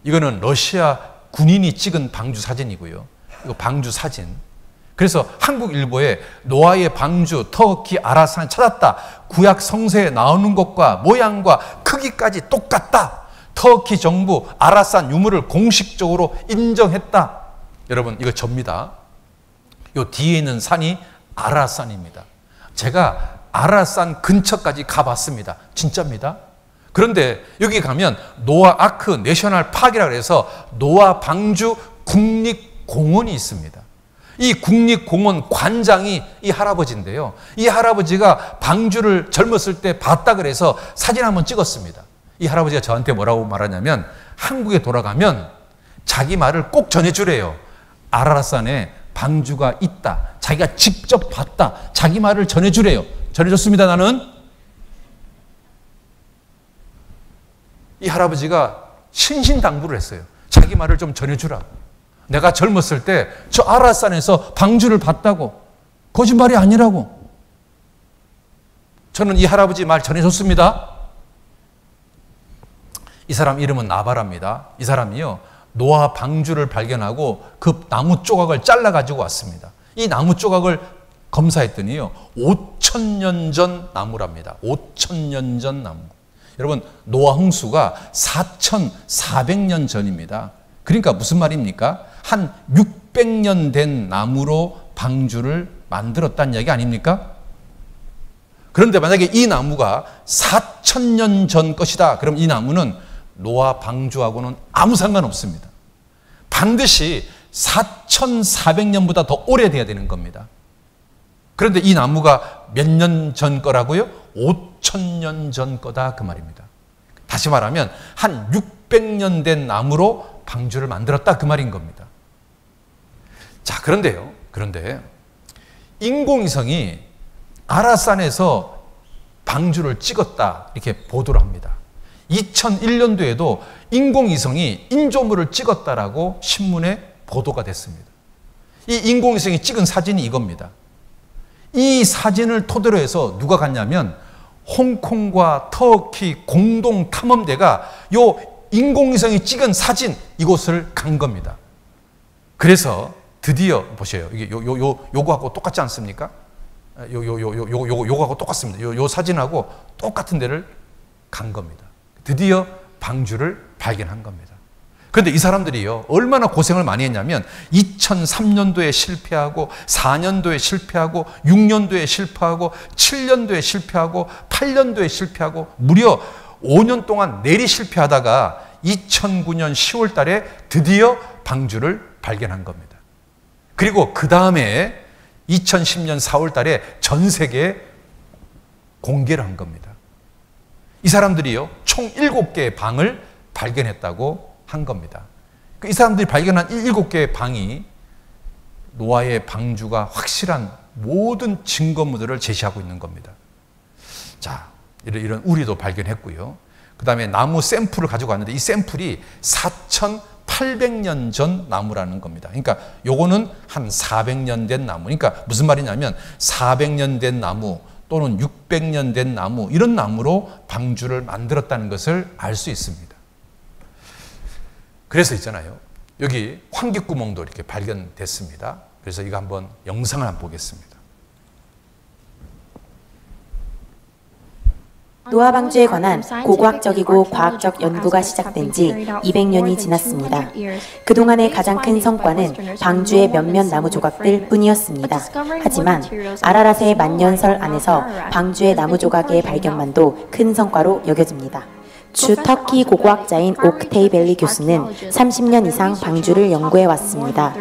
이거는 러시아 군인이 찍은 방주 사진이고요. 이거 방주 사진. 그래서 한국 일보에 노아의 방주 터키 아라산 찾았다. 구약 성서에 나오는 것과 모양과 크기까지 똑같다. 터키 정부 아라산 유물을 공식적으로 인정했다. 여러분, 이거 접니다. 요 뒤에 있는 산이 아라산입니다. 제가 아라산 근처까지 가봤습니다. 진짜입니다. 그런데 여기 가면 노아 아크 내셔널 파크라고 해서 노아 방주 국립공원이 있습니다. 이 국립공원 관장이 이 할아버지인데요. 이 할아버지가 방주를 젊었을 때 봤다 그래서 사진 한번 찍었습니다. 이 할아버지가 저한테 뭐라고 말하냐면 한국에 돌아가면 자기 말을 꼭 전해주래요. 아라랏산에 방주가 있다. 자기가 직접 봤다. 자기 말을 전해주래요. 전해줬습니다, 나는. 이 할아버지가 신신당부를 했어요. 자기 말을 좀 전해주라고. 내가 젊었을 때 저 아라산에서 방주를 봤다고. 거짓말이 아니라고. 저는 이 할아버지 말 전해줬습니다. 이 사람 이름은 나바라입니다. 이 사람이요, 노아 방주를 발견하고 그 나무 조각을 잘라가지고 왔습니다. 이 나무 조각을 검사했더니요, 5,000년 전 나무랍니다. 5,000년 전 나무. 여러분, 노아 홍수가 4,400년 전입니다. 그러니까 무슨 말입니까? 한 600년 된 나무로 방주를 만들었다는 얘기 아닙니까? 그런데 만약에 이 나무가 4,000년 전 것이다. 그럼 이 나무는 노아 방주하고는 아무 상관없습니다. 반드시 4,400년보다 더 오래돼야 되는 겁니다. 그런데 이 나무가 몇 년 전 거라고요? 5,000년 전 거다, 그 말입니다. 다시 말하면 한 600년 된 나무로 방주를 만들었다, 그 말인 겁니다. 자, 그런데 인공위성이 아라산에서 방주를 찍었다, 이렇게 보도를 합니다. 2001년도에도 인공위성이 인조물을 찍었다라고 신문에 보도가 됐습니다. 이 인공위성이 찍은 사진이 이겁니다. 이 사진을 토대로 해서 누가 갔냐면 홍콩과 터키 공동 탐험대가 요 인공위성이 찍은 사진 이곳을 간 겁니다. 그래서 드디어 보세요. 이게 요거하고 똑같지 않습니까? 요거하고 똑같습니다. 요 사진하고 똑같은 데를 간 겁니다. 드디어 방주를 발견한 겁니다. 그런데 이 사람들이요, 얼마나 고생을 많이 했냐면 2003년도에 실패하고 4년도에 실패하고 6년도에 실패하고 7년도에 실패하고 8년도에 실패하고 무려 5년 동안 내리 실패하다가 2009년 10월 달에 드디어 방주를 발견한 겁니다. 그리고 그 다음에 2010년 4월 달에 전 세계에 공개를 한 겁니다. 이 사람들이요, 총 7개의 방을 발견했다고 한 겁니다. 이 사람들이 발견한 7개의 방이 노아의 방주가 확실한 모든 증거물들을 제시하고 있는 겁니다. 자, 이런 우리도 발견했고요. 그 다음에 나무 샘플을 가지고 왔는데 이 샘플이 4,800년 전 나무라는 겁니다. 그러니까 요거는 한 400년 된 나무. 그러니까 무슨 말이냐면 400년 된 나무 또는 600년 된 나무, 이런 나무로 방주를 만들었다는 것을 알 수 있습니다. 그래서 있잖아요, 여기 환기구멍도 이렇게 발견됐습니다. 그래서 이거 한번 영상을 한번 보겠습니다. 노아 방주에 관한 고고학적이고 과학적 연구가 시작된 지 200년이 지났습니다. 그동안의 가장 큰 성과는 방주의 몇몇 나무 조각들 뿐이었습니다. 하지만 아라랏의 만년설 안에서 방주의 나무 조각의 발견만도 큰 성과로 여겨집니다. 주 터키 고고학자인 옥테이벨리 교수는 30년 이상 방주를 연구해 왔습니다.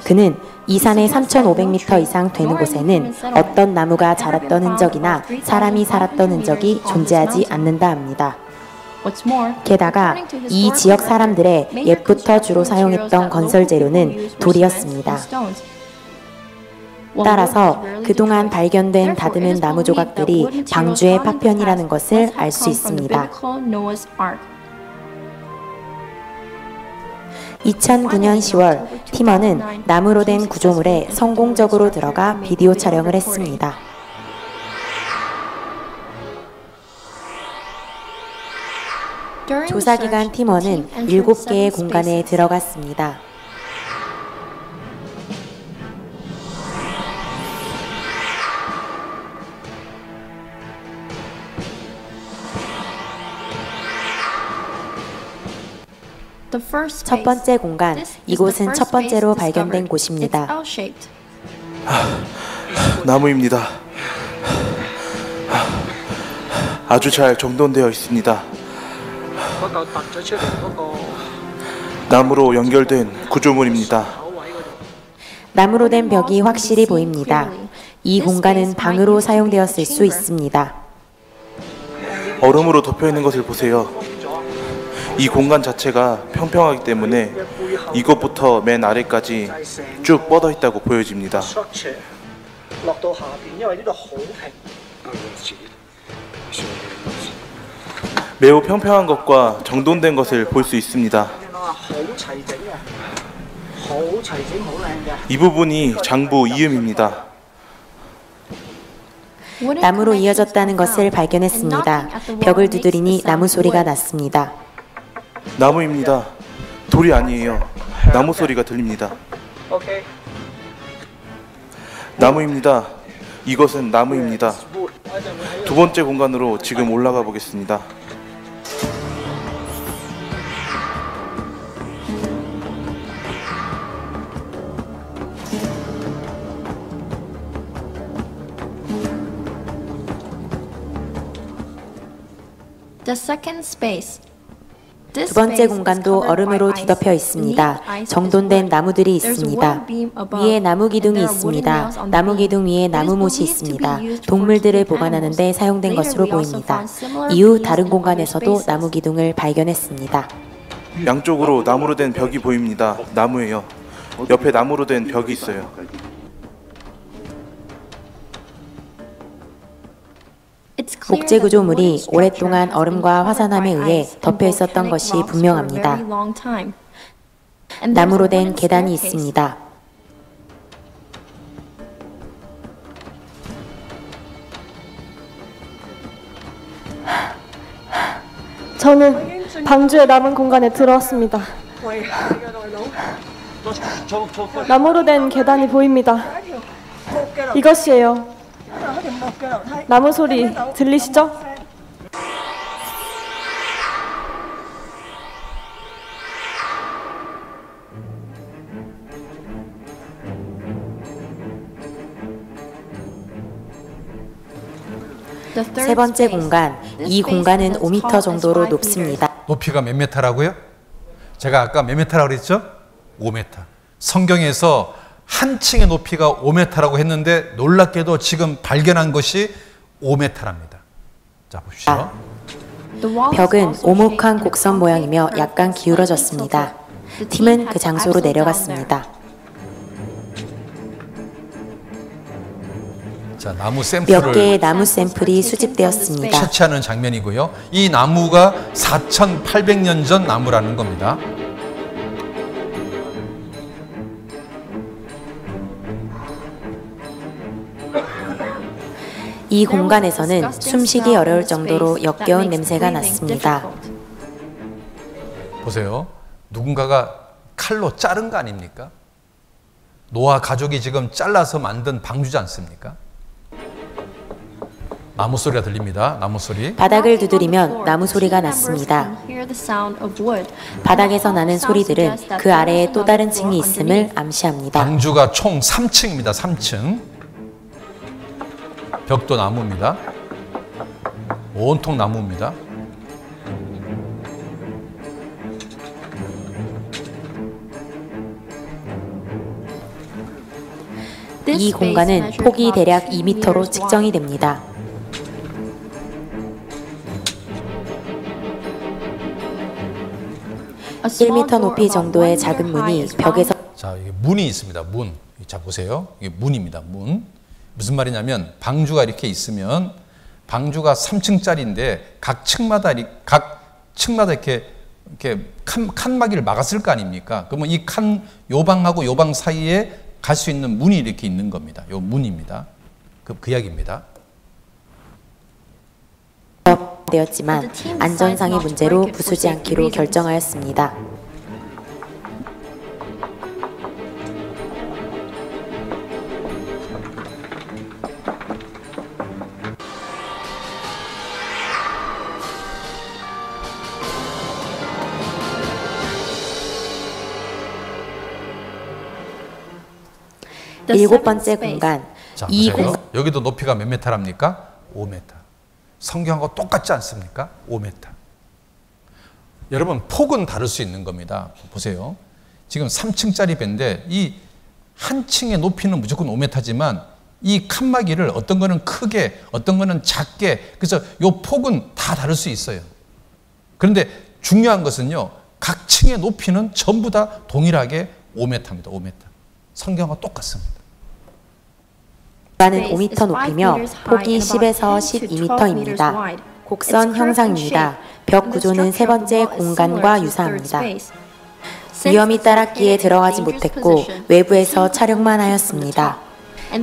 그는 이 산의 3,500m 이상 되는 곳에는 어떤 나무가 자랐던 흔적이나 사람이 살았던 흔적이 존재하지 않는다 합니다. 게다가 이 지역 사람들의 옛부터 주로 사용했던 건설 재료는 돌이었습니다. 따라서 그동안 발견된 다듬은 나무 조각들이 방주의 파편이라는 것을 알 수 있습니다. 2009년 10월, 팀원은 나무로 된 구조물에 성공적으로 들어가 비디오 촬영을 했습니다. 조사기간 팀원은 7개의 공간에 들어갔습니다. 첫 번째 공간, 이곳은 첫 번째로 발견된 곳입니다. 나무입니다. 아주 잘 정돈되어 있습니다. 나무로 연결된 구조물입니다. 나무로 된 벽이 확실히 보입니다. 이 공간은 방으로 사용되었을 수 있습니다. 얼음으로 덮여 있는 것을 보세요. 이 공간 자체가 평평하기 때문에 이것부터 맨 아래까지 쭉 뻗어 있다고 보여집니다. 매우 평평한 것과 정돈된 것을 볼 수 있습니다. 이 부분이 장부 이음입니다. 나무로 이어졌다는 것을 발견했습니다. 벽을 두드리니 나무 소리가 났습니다. 나무입니다. 돌이 아니에요. 나무 소리가 들립니다. 나무입니다. 이것은 나무입니다. 두 번째 공간으로 지금 올라가 보겠습니다. 두 번째 공간도 얼음으로 뒤덮여 있습니다. 정돈된 나무들이 있습니다. 위에 나무 기둥이 있습니다. 나무 기둥 위에 나무못이 있습니다. 동물들을 보관하는 데 사용된 것으로 보입니다. 이후 다른 공간에서도 나무 기둥을 발견했습니다. 양쪽으로 나무로 된 벽이 보입니다. 나무예요. 옆에 나무로 된 벽이 있어요. 목재 구조물이 오랫동안 얼음과 화산암에 의해 덮여 있었던 것이 분명합니다. 나무로 된 계단이 있습니다. 저는 방주의 남은 공간에 들어왔습니다. 나무로 된 계단이 보입니다. 이것이에요. 나무 소리 들리시죠? 세 번째 공간, 이 공간은 5m 정도로 높습니다. 높이가 몇 미터라고요? 제가 아까 몇 미터라고 그랬죠? 5m. 성경에서 한 층의 높이가 5m라고 했는데 놀랍게도 지금 발견한 것이 5m랍니다. 자, 보십시오. 벽은 오목한 곡선 모양이며 약간 기울어졌습니다. 팀은 그 장소로 내려갔습니다. 자, 나무 샘플을 몇 개의 나무 샘플이 수집되었습니다. 채취하는 장면이고요. 이 나무가 4,800년 전 나무라는 겁니다. 이 공간에서는 숨쉬기 어려울 정도로 역겨운 냄새가 났습니다. 보세요. 누군가가 칼로 자른 거 아닙니까? 노아 가족이 지금 잘라서 만든 방주지 않습니까? 나무 소리가 들립니다. 나무 소리. 바닥을 두드리면 나무 소리가 났습니다. 바닥에서 나는 소리들은 그 아래에 또 다른 층이 있음을 암시합니다. 방주가 총 3층입니다. 3층. 벽도 나무입니다. 온통 나무입니다. 이 공간은 폭이 대략 2m로 측정이 됩니다. 1m 높이 정도의 작은 문이 벽에서 자, 이게 문이 있습니다. 문. 자, 보세요. 이게 문입니다. 문. 무슨 말이냐면 방주가 이렇게 있으면 방주가 3층짜리인데 각 층마다 이렇게 칸막이를 막았을 거 아닙니까? 그러면 이 요 방하고 요 방 사이에 갈 수 있는 문이 이렇게 있는 겁니다. 요 문입니다. 그 이야기입니다. 되었지만 안전상의 문제로 부수지 않기로 결정하였습니다. 일곱 번째 공간. 자, 보세요. 여기도 높이가 몇 미터랍니까? 5m. 성경하고 똑같지 않습니까? 5m. 여러분, 폭은 다를 수 있는 겁니다. 보세요. 지금 3층짜리 배인데 이 한 층의 높이는 무조건 5m지만 이 칸막이를 어떤 거는 크게, 어떤 거는 작게, 그래서 이 폭은 다 다를 수 있어요. 그런데 중요한 것은요, 각 층의 높이는 전부 다 동일하게 5m입니다. 5m. 성경과 똑같습니다. 공간은 5m 높이며 폭이 10에서 12m입니다. 곡선 형상입니다. 벽 구조는 세 번째 공간과 유사합니다. 위험이 따랐기에 들어가지 못했고 외부에서 촬영만 하였습니다.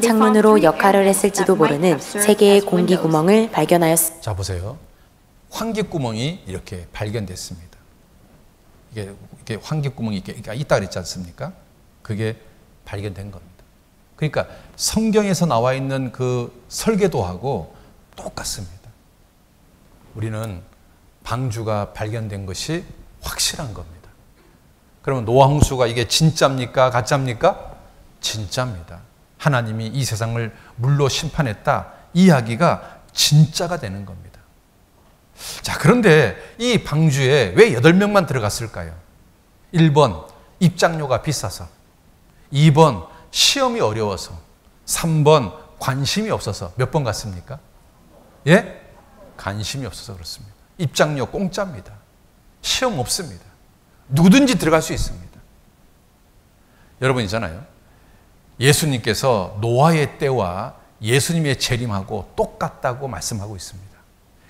창문으로 역할을 했을지도 모르는 세 개의 공기 구멍을 발견하였습니다. 자, 보세요. 환기구멍이 이렇게 발견됐습니다. 이게 환기구멍이 있다 그랬지 않습니까? 그게 발견된 겁니다. 그러니까 성경에서 나와 있는 그 설계도하고 똑같습니다. 우리는 방주가 발견된 것이 확실한 겁니다. 그러면 노아 홍수가 이게 진짜입니까? 가짜입니까? 진짜입니다. 하나님이 이 세상을 물로 심판했다. 이 이야기가 진짜가 되는 겁니다. 자, 그런데 이 방주에 왜 8명만 들어갔을까요? 1번, 입장료가 비싸서. 2번, 시험이 어려워서. 3번, 관심이 없어서. 몇 번 갔습니까? 예? 관심이 없어서 그렇습니다. 입장료 공짜입니다. 시험 없습니다. 누구든지 들어갈 수 있습니다. 여러분 있잖아요. 예수님께서 노아의 때와 예수님의 재림하고 똑같다고 말씀하고 있습니다.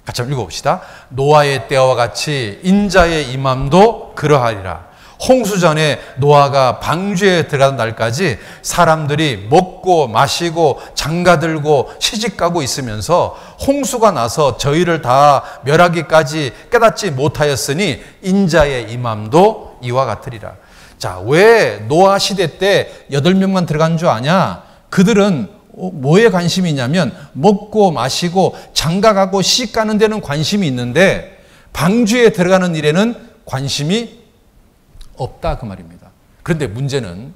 같이 한번 읽어봅시다. 노아의 때와 같이 인자의 임함도 그러하리라. 홍수 전에 노아가 방주에 들어가는 날까지 사람들이 먹고 마시고 장가들고 시집가고 있으면서 홍수가 나서 저희를 다 멸하기까지 깨닫지 못하였으니 인자의 임함도 이와 같으리라. 자, 왜 노아 시대 때 8명만 들어간 줄 아냐? 그들은 뭐에 관심이 있냐면 먹고 마시고 장가가고 시집가는 데는 관심이 있는데 방주에 들어가는 일에는 관심이 없다 그 말입니다. 그런데 문제는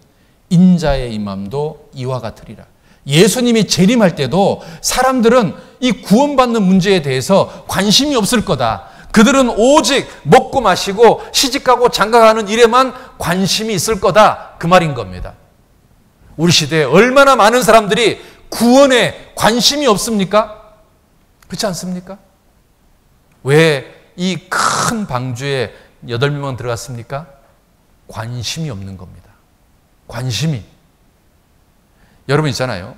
인자의 임함도 이와 같으리라. 예수님이 재림할 때도 사람들은 이 구원받는 문제에 대해서 관심이 없을 거다. 그들은 오직 먹고 마시고 시집가고 장가가는 일에만 관심이 있을 거다 그 말인 겁니다. 우리 시대에 얼마나 많은 사람들이 구원에 관심이 없습니까? 그렇지 않습니까? 왜 이 큰 방주에 8명만 들어갔습니까? 관심이 없는 겁니다. 관심이. 여러분 있잖아요.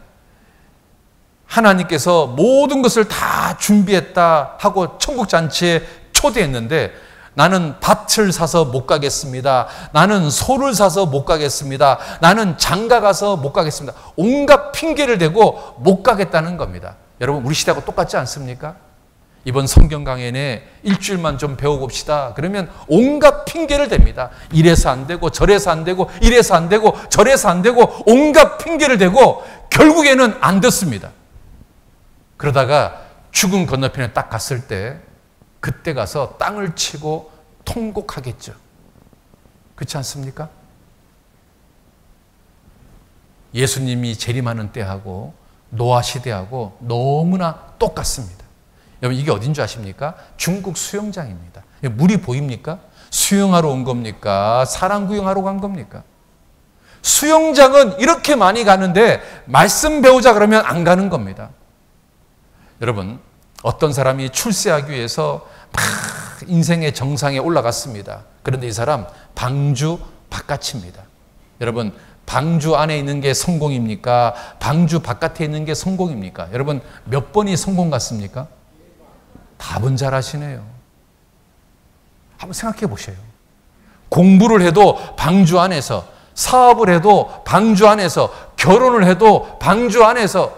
하나님께서 모든 것을 다 준비했다 하고 천국잔치에 초대했는데 나는 밭을 사서 못 가겠습니다. 나는 소를 사서 못 가겠습니다. 나는 장가 가서 못 가겠습니다. 온갖 핑계를 대고 못 가겠다는 겁니다. 여러분 우리 시대하고 똑같지 않습니까? 이번 성경 강연에 일주일만 좀 배워봅시다. 그러면 온갖 핑계를 댑니다. 이래서 안 되고 저래서 안 되고 이래서 안 되고 저래서 안 되고 온갖 핑계를 대고 결국에는 안 듣습니다. 그러다가 죽은 건너편에 딱 갔을 때 그때 가서 땅을 치고 통곡하겠죠. 그렇지 않습니까? 예수님이 재림하는 때하고 노아 시대하고 너무나 똑같습니다. 여러분 이게 어딘 줄 아십니까? 중국 수영장입니다. 물이 보입니까? 수영하러 온 겁니까? 사람 구경하러 간 겁니까? 수영장은 이렇게 많이 가는데 말씀 배우자 그러면 안 가는 겁니다. 여러분 어떤 사람이 출세하기 위해서 막 인생의 정상에 올라갔습니다. 그런데 이 사람 방주 바깥입니다. 여러분 방주 안에 있는 게 성공입니까? 방주 바깥에 있는 게 성공입니까? 여러분 몇 번이 성공 같습니까? 답은 잘 하시네요. 한번 생각해 보세요. 공부를 해도 방주 안에서, 사업을 해도 방주 안에서, 결혼을 해도 방주 안에서,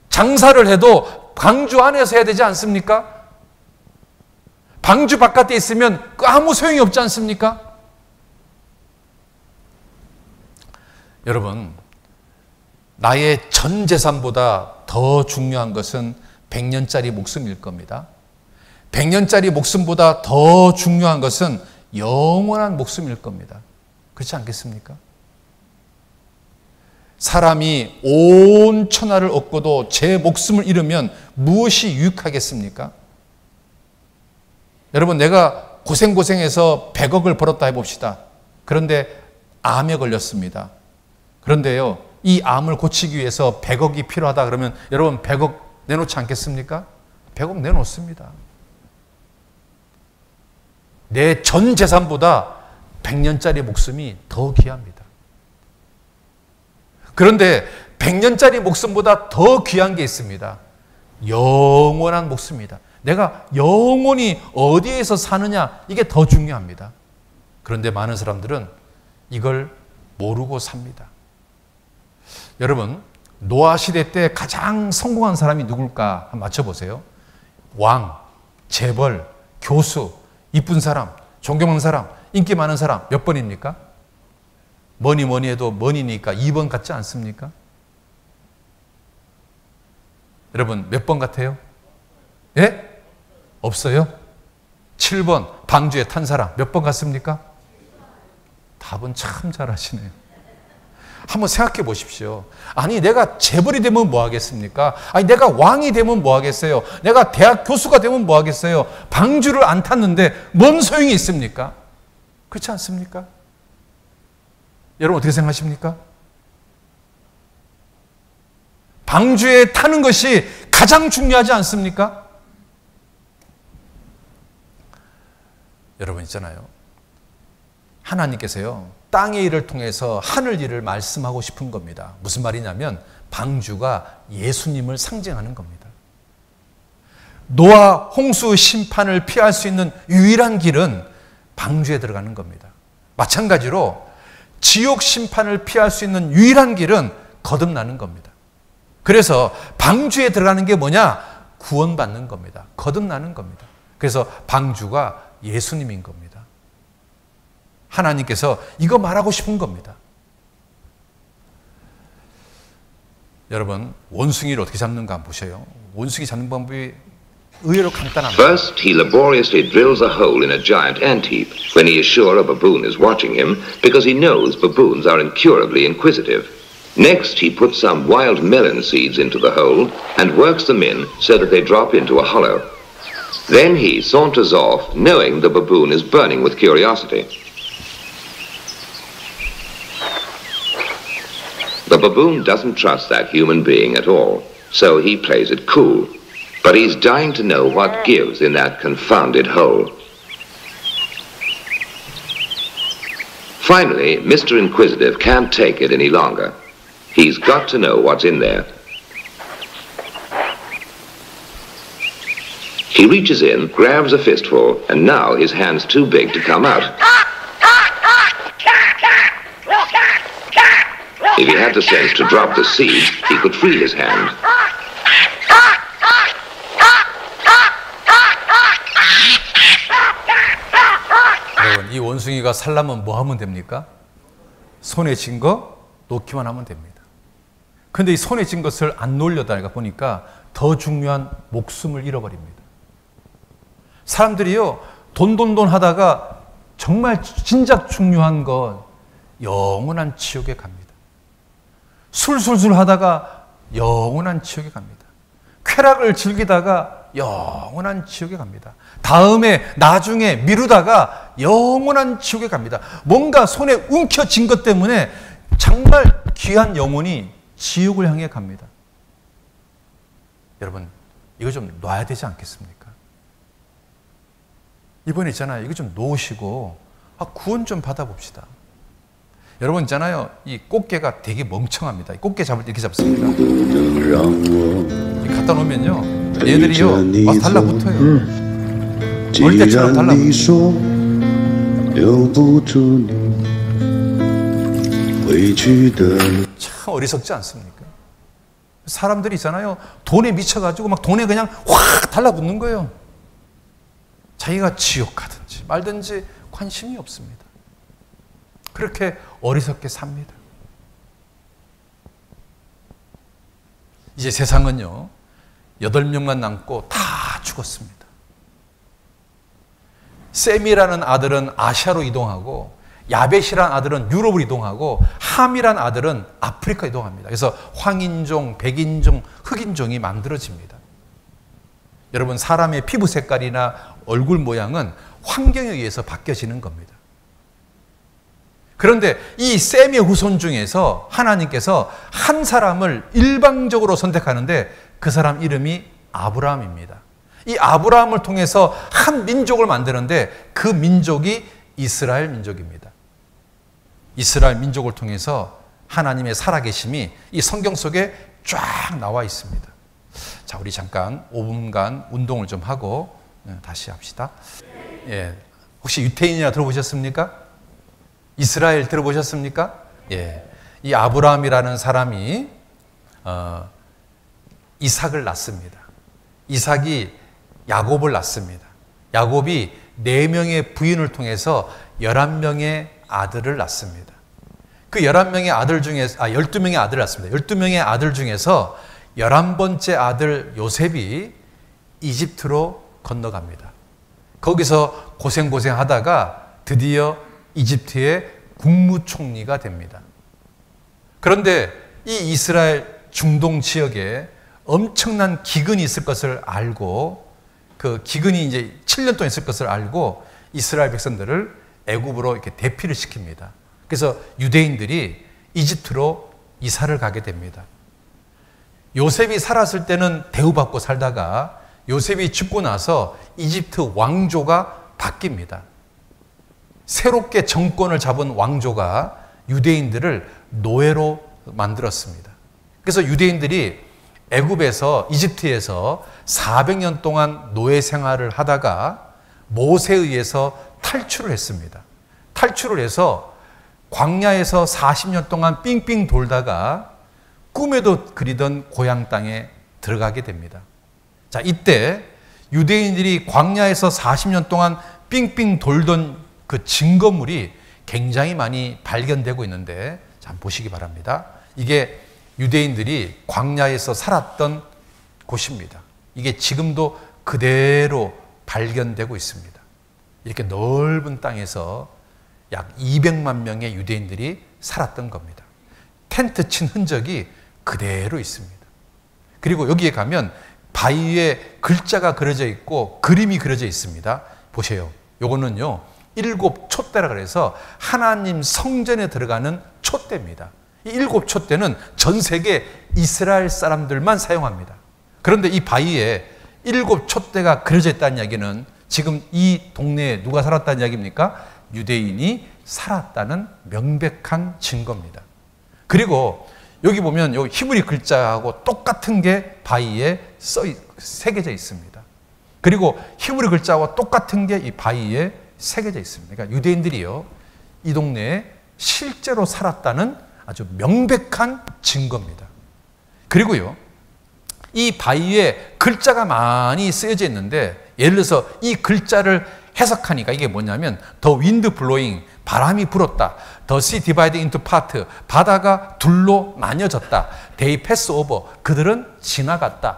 장사를 해도 방주 안에서 해야 되지 않습니까? 방주 바깥에 있으면 아무 소용이 없지 않습니까? 여러분, 나의 전 재산보다 더 중요한 것은 100년짜리 목숨일 겁니다. 100년짜리 목숨보다 더 중요한 것은 영원한 목숨일 겁니다. 그렇지 않겠습니까? 사람이 온 천하를 얻고도 제 목숨을 잃으면 무엇이 유익하겠습니까? 여러분 내가 고생해서 100억을 벌었다 해봅시다. 그런데 암에 걸렸습니다. 그런데요 이 암을 고치기 위해서 100억이 필요하다 그러면 여러분 100억 내놓지 않겠습니까? 100억 내놓습니다. 내 전 재산보다 100년짜리 목숨이 더 귀합니다. 그런데 100년짜리 목숨보다 더 귀한 게 있습니다. 영원한 목숨입니다. 내가 영원히 어디에서 사느냐 이게 더 중요합니다. 그런데 많은 사람들은 이걸 모르고 삽니다. 여러분, 노아 시대 때 가장 성공한 사람이 누굴까 한번 맞춰보세요. 왕, 재벌, 교수, 이쁜 사람, 존경하는 사람, 인기 많은 사람 몇 번입니까? 뭐니 해도 뭐니니까 2번 같지 않습니까? 여러분 몇 번 같아요? 예? 없어요? 7번 방주에 탄 사람 몇 번 같습니까? 답은 참 잘하시네요. 한번 생각해 보십시오. 아니 내가 재벌이 되면 뭐 하겠습니까? 아니 내가 왕이 되면 뭐 하겠어요? 내가 대학 교수가 되면 뭐 하겠어요? 방주를 안 탔는데 뭔 소용이 있습니까? 그렇지 않습니까? 여러분 어떻게 생각하십니까? 방주에 타는 것이 가장 중요하지 않습니까? 여러분 있잖아요. 하나님께서요. 땅의 일을 통해서 하늘 일을 말씀하고 싶은 겁니다. 무슨 말이냐면 방주가 예수님을 상징하는 겁니다. 노아 홍수 심판을 피할 수 있는 유일한 길은 방주에 들어가는 겁니다. 마찬가지로 지옥 심판을 피할 수 있는 유일한 길은 거듭나는 겁니다. 그래서 방주에 들어가는 게 뭐냐? 구원받는 겁니다. 거듭나는 겁니다. 그래서 방주가 예수님인 겁니다. 하나님께서 이거 말하고 싶은 겁니다. 여러분 원숭이를 어떻게 잡는가 한번 보세요. 원숭이 잡는 방법이 의외로 간단합니다. First, he laboriously drills a hole in a giant ant-heap when he is sure a baboon is watching him because he knows baboons are incurably inquisitive. Next, he puts some wild melon seeds into the hole and works them in so that they drop into a hollow. Then he saunters off, knowing the baboon is burning with curiosity. The baboon doesn't trust that human being at all, so he plays it cool. But he's dying to know what gives in that confounded hole. Finally, Mr. Inquisitive can't take it any longer. He's got to know what's in there. He reaches in, grabs a fistful, and now his hand's too big to come out. If he had the sense to drop the seed, he could free his hand. 여러분, 이 원숭이가 살려면 뭐 하면 됩니까? 손에 쥔 거 놓기만 하면 됩니다. 그런데 이 손에 쥔 것을 안 놓으려다가 보니까 더 중요한 목숨을 잃어버립니다. 사람들이요, 돈 하다가 정말 진작 중요한 건 영원한 지옥에 갑니다. 술술술 하다가 영원한 지옥에 갑니다. 쾌락을 즐기다가 영원한 지옥에 갑니다. 나중에 미루다가 영원한 지옥에 갑니다. 뭔가 손에 움켜쥔 것 때문에 정말 귀한 영혼이 지옥을 향해 갑니다. 여러분, 이거 좀 놔야 되지 않겠습니까? 이번에 있잖아요. 이거 좀 놓으시고 구원 좀 받아봅시다. 여러분 있잖아요. 이 꽃게가 되게 멍청합니다. 꽃게 잡을 때 이렇게 잡습니다. 갖다 놓으면요, 얘들이요 와서 달라붙어요. 어릴 때처럼 달라붙어요. 참 어리석지 않습니까? 사람들이 있잖아요. 돈에 미쳐가지고 막 돈에 그냥 확 달라붙는 거예요. 자기가 지옥 가든지 말든지 관심이 없습니다. 그렇게 어리석게 삽니다. 이제 세상은요, 8명만 남고 다 죽었습니다. 셈이라는 아들은 아시아로 이동하고, 야벳이라는 아들은 유럽으로 이동하고, 함이라는 아들은 아프리카 이동합니다. 그래서 황인종, 백인종, 흑인종이 만들어집니다. 여러분, 사람의 피부 색깔이나 얼굴 모양은 환경에 의해서 바뀌어지는 겁니다. 그런데 이 셈의 후손 중에서 하나님께서 한 사람을 일방적으로 선택하는데 그 사람 이름이 아브라함입니다. 이 아브라함을 통해서 한 민족을 만드는데 그 민족이 이스라엘 민족입니다. 이스라엘 민족을 통해서 하나님의 살아계심이 이 성경 속에 쫙 나와 있습니다. 자, 우리 잠깐 5분간 운동을 좀 하고 다시 합시다. 예, 혹시 유태인이나 들어보셨습니까? 이스라엘 들어보셨습니까? 예. 이 아브라함이라는 사람이 이삭을 낳습니다. 이삭이 야곱을 낳습니다. 야곱이 4명의 부인을 통해서 11명의 아들을 낳습니다. 그 11명의 아들 중에서 12명의 아들을 낳습니다. 12명의 아들 중에서 11번째 아들 요셉이 이집트로 건너갑니다. 거기서 고생하다가 드디어 이집트의 국무총리가 됩니다. 그런데 이 이스라엘 중동 지역에 엄청난 기근이 있을 것을 알고, 그 기근이 이제 7년 동안 있을 것을 알고 이스라엘 백성들을 애굽으로 이렇게 대피를 시킵니다. 그래서 유대인들이 이집트로 이사를 가게 됩니다. 요셉이 살았을 때는 대우받고 살다가 요셉이 죽고 나서 이집트 왕조가 바뀝니다. 새롭게 정권을 잡은 왕조가 유대인들을 노예로 만들었습니다. 그래서 유대인들이 애굽에서 이집트에서 400년 동안 노예 생활을 하다가 모세에 의해서 탈출을 했습니다. 탈출을 해서 광야에서 40년 동안 삥삥 돌다가 꿈에도 그리던 고향 땅에 들어가게 됩니다. 자, 이때 유대인들이 광야에서 40년 동안 삥삥 돌던 그 증거물이 굉장히 많이 발견되고 있는데, 자, 보시기 바랍니다. 이게 유대인들이 광야에서 살았던 곳입니다. 이게 지금도 그대로 발견되고 있습니다. 이렇게 넓은 땅에서 약 200만 명의 유대인들이 살았던 겁니다. 텐트 친 흔적이 그대로 있습니다. 그리고 여기에 가면 바위에 글자가 그려져 있고 그림이 그려져 있습니다. 보세요. 요거는요, 7 촛대라 그래서 하나님 성전에 들어가는 촛대입니다. 이 7 촛대는 전 세계 이스라엘 사람들만 사용합니다. 그런데 이 바위에 7 촛대가 그려져 있다는 이야기는 지금 이 동네에 누가 살았다는 이야기입니까? 유대인이 살았다는 명백한 증거입니다. 그리고 여기 보면 여기 히브리 글자하고 똑같은 게 바위에 새겨져 있습니다. 그리고 히브리 글자와 똑같은 게 이 바위에 새겨져 있습니다. 그러니까 유대인들이요, 이 동네에 실제로 살았다는 아주 명백한 증거입니다. 그리고요, 이 바위에 글자가 많이 쓰여져 있는데, 예를 들어서 이 글자를 해석하니까 이게 뭐냐면 The wind blowing, 바람이 불었다. The sea divided into part, 바다가 둘로 나뉘어졌다. They pass over, 그들은 지나갔다.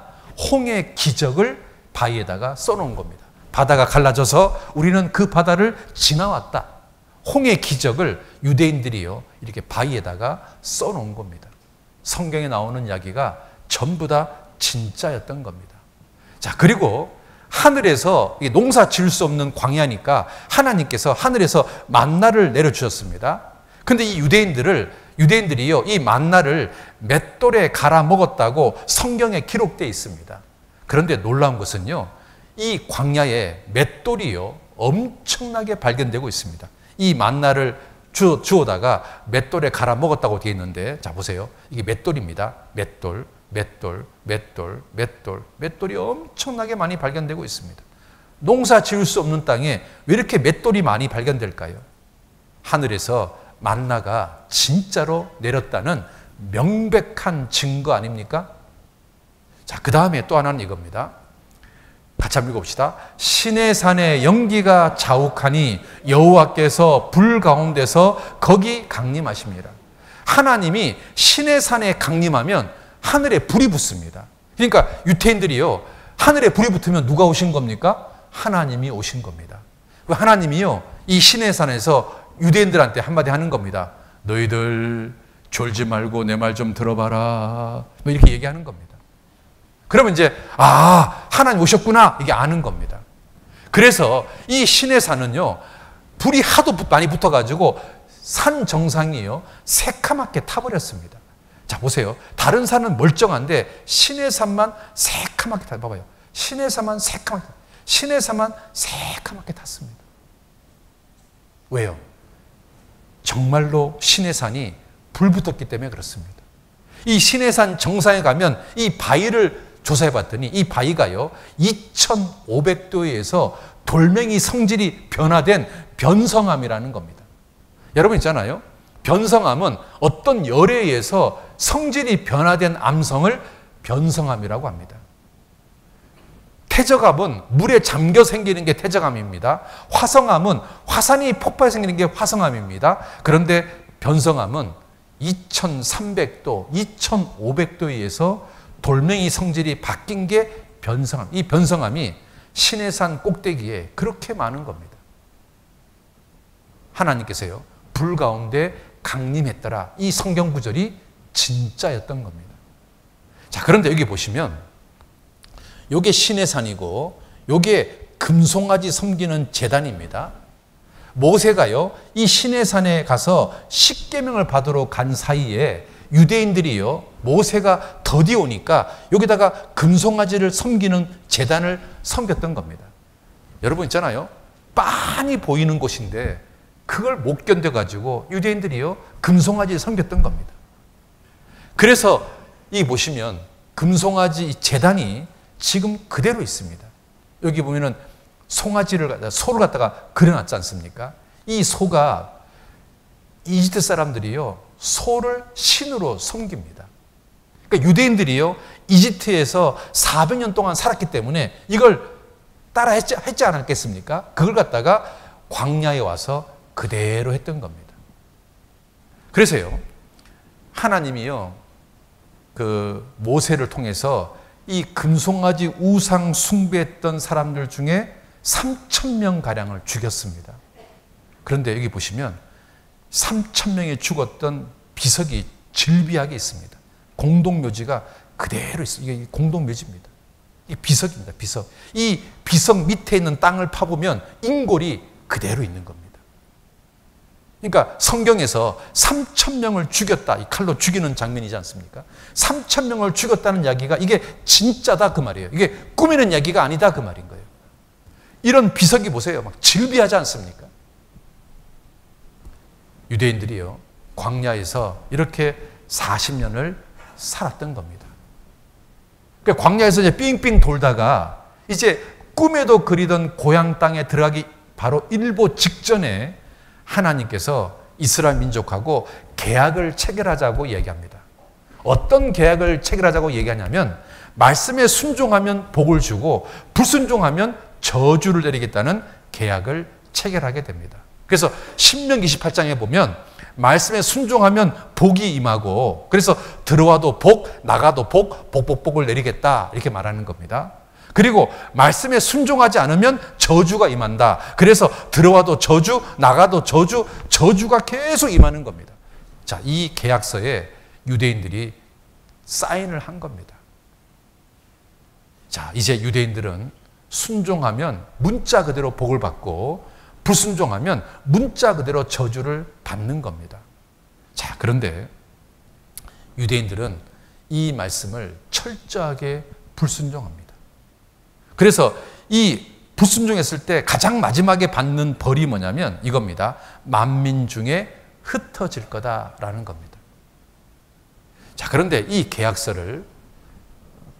홍해 기적을 바위에다가 써놓은 겁니다. 바다가 갈라져서 우리는 그 바다를 지나왔다. 홍해 기적을 유대인들이요, 이렇게 바위에다가 써놓은 겁니다. 성경에 나오는 이야기가 전부 다 진짜였던 겁니다. 자, 그리고 하늘에서 농사 지을 수 없는 광야니까 하나님께서 하늘에서 만나를 내려주셨습니다. 근데 이 유대인들이요, 이 만나를 맷돌에 갈아 먹었다고 성경에 기록되어 있습니다. 그런데 놀라운 것은요, 이 광야에 맷돌이요, 엄청나게 발견되고 있습니다. 이 만나를 주워다가 맷돌에 갈아 먹었다고 되어 있는데, 자, 보세요. 이게 맷돌입니다. 맷돌이 엄청나게 많이 발견되고 있습니다. 농사 지을 수 없는 땅에 왜 이렇게 맷돌이 많이 발견될까요? 하늘에서 만나가 진짜로 내렸다는 명백한 증거 아닙니까? 자, 그 다음에 또 하나는 이겁니다. 같이 한번 읽어봅시다. 시내 산에 연기가 자욱하니 여호와께서 불 가운데서 거기 강림하십니다. 하나님이 시내 산에 강림하면 하늘에 불이 붙습니다. 그러니까 유태인들이요, 하늘에 불이 붙으면 누가 오신 겁니까? 하나님이 오신 겁니다. 하나님이요, 이 시내 산에서 유대인들한테 한마디 하는 겁니다. 너희들 졸지 말고 내 말 좀 들어봐라, 뭐 이렇게 얘기하는 겁니다. 그러면 이제 하나님 오셨구나, 이게 아는 겁니다. 그래서 이 시내 산은요, 불이 하도 많이 붙어가지고 산 정상이요, 새카맣게 타버렸습니다. 자, 보세요. 다른 산은 멀쩡한데 시내 산만 새카맣게 타. 봐봐요. 시내 산만 새카맣게 탔습니다. 왜요? 정말로 시내 산이 불 붙었기 때문에 그렇습니다. 이 시내 산 정상에 가면 이 바위를 조사해 봤더니 이 바위가요, 2500도에서 돌멩이 성질이 변화된 변성암이라는 겁니다. 여러분 있잖아요. 변성암은 어떤 열에 의해서 성질이 변화된 암성을 변성암이라고 합니다. 태적암은 물에 잠겨 생기는 게 태적암입니다. 화성암은 화산이 폭발해 생기는 게 화성암입니다. 그런데 변성암은 2300도, 2500도에 의해서 돌멩이 성질이 바뀐 게 변성암. 이 변성암이 시내산 꼭대기에 그렇게 많은 겁니다. 하나님께서요, 불 가운데 강림했더라. 이 성경 구절이 진짜였던 겁니다. 자, 그런데 여기 보시면 요게 시내산이고 요게 금송아지 섬기는 제단입니다. 모세가요, 이 시내산에 가서 십계명을 받으러 간 사이에 유대인들이요, 모세가 더디 오니까 여기다가 금송아지를 섬기는 제단을 섬겼던 겁니다. 여러분 있잖아요. 빤히 보이는 곳인데 그걸 못 견뎌가지고 유대인들이요, 금송아지를 섬겼던 겁니다. 그래서 이 보시면 금송아지 제단이 지금 그대로 있습니다. 여기 보면은 소를 갖다가 그려놨지 않습니까? 이 소가 이집트 사람들이요, 소를 신으로 섬깁니다. 그러니까 유대인들이요, 이집트에서 400년 동안 살았기 때문에 이걸 따라 했지 않았겠습니까? 그걸 갖다가 광야에 와서 그대로 했던 겁니다. 그래서요, 하나님이요, 그 모세를 통해서 이 금송아지 우상 숭배했던 사람들 중에 3,000명 가량을 죽였습니다. 그런데 여기 보시면 3,000명이 죽었던 비석이 질비하게 있습니다. 공동묘지가 그대로 있습니다. 이게 공동묘지입니다. 이 비석입니다. 비석. 이 비석 밑에 있는 땅을 파보면 인골이 그대로 있는 겁니다. 그러니까 성경에서 3,000명을 죽였다, 이 칼로 죽이는 장면이지 않습니까? 3,000명을 죽였다는 이야기가 이게 진짜다 그 말이에요. 이게 꾸미는 이야기가 아니다 그 말인 거예요. 이런 비석이 보세요. 막 질비하지 않습니까? 유대인들이요, 광야에서 이렇게 40년을 살았던 겁니다. 그러니까 광야에서 이제 삥삥 돌다가 이제 꿈에도 그리던 고향 땅에 들어가기 바로 일보 직전에 하나님께서 이스라엘 민족하고 계약을 체결하자고 얘기합니다. 어떤 계약을 체결하자고 얘기하냐면 말씀에 순종하면 복을 주고 불순종하면 저주를 내리겠다는 계약을 체결하게 됩니다. 그래서 신명기 28장에 보면 말씀에 순종하면 복이 임하고, 그래서 들어와도 복, 나가도 복, 복을 내리겠다 이렇게 말하는 겁니다. 그리고 말씀에 순종하지 않으면 저주가 임한다. 그래서 들어와도 저주, 나가도 저주, 저주가 계속 임하는 겁니다. 자, 이 계약서에 유대인들이 사인을 한 겁니다. 자, 이제 유대인들은 순종하면 문자 그대로 복을 받고 불순종하면 문자 그대로 저주를 받는 겁니다. 자, 그런데 유대인들은 이 말씀을 철저하게 불순종합니다. 그래서 이 불순종했을 때 가장 마지막에 받는 벌이 뭐냐면 이겁니다. 만민 중에 흩어질 거다라는 겁니다. 자, 그런데 이 계약서를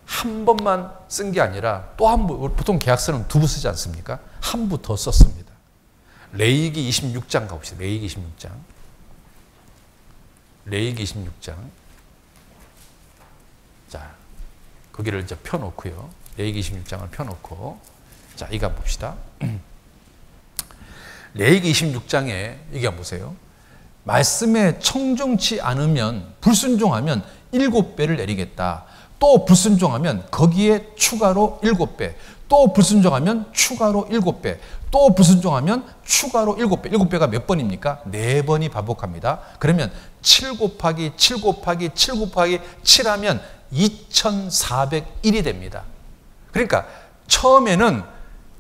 한 번만 쓴 게 아니라 또 한 번, 보통 계약서는 두 부 쓰지 않습니까? 한 부 더 썼습니다. 레위기 26장 가봅시다. 레위기 26장. 레위기 26장. 자, 거기를 이제 펴놓고요. 레위기 26장을 펴놓고, 자, 이거 한번 봅시다. 레위기 26장에 이거 한번 보세요. 말씀에 청종치 않으면, 불순종하면 7배를 내리겠다. 또 불순종하면 거기에 추가로 7배. 또 불순종하면 추가로 7배. 또 불순종하면 추가로 7배. 7배가 몇 번입니까? 4번이 반복합니다. 그러면 7 곱하기 7 곱하기 7 곱하기 7 하면 2401이 됩니다. 그러니까 처음에는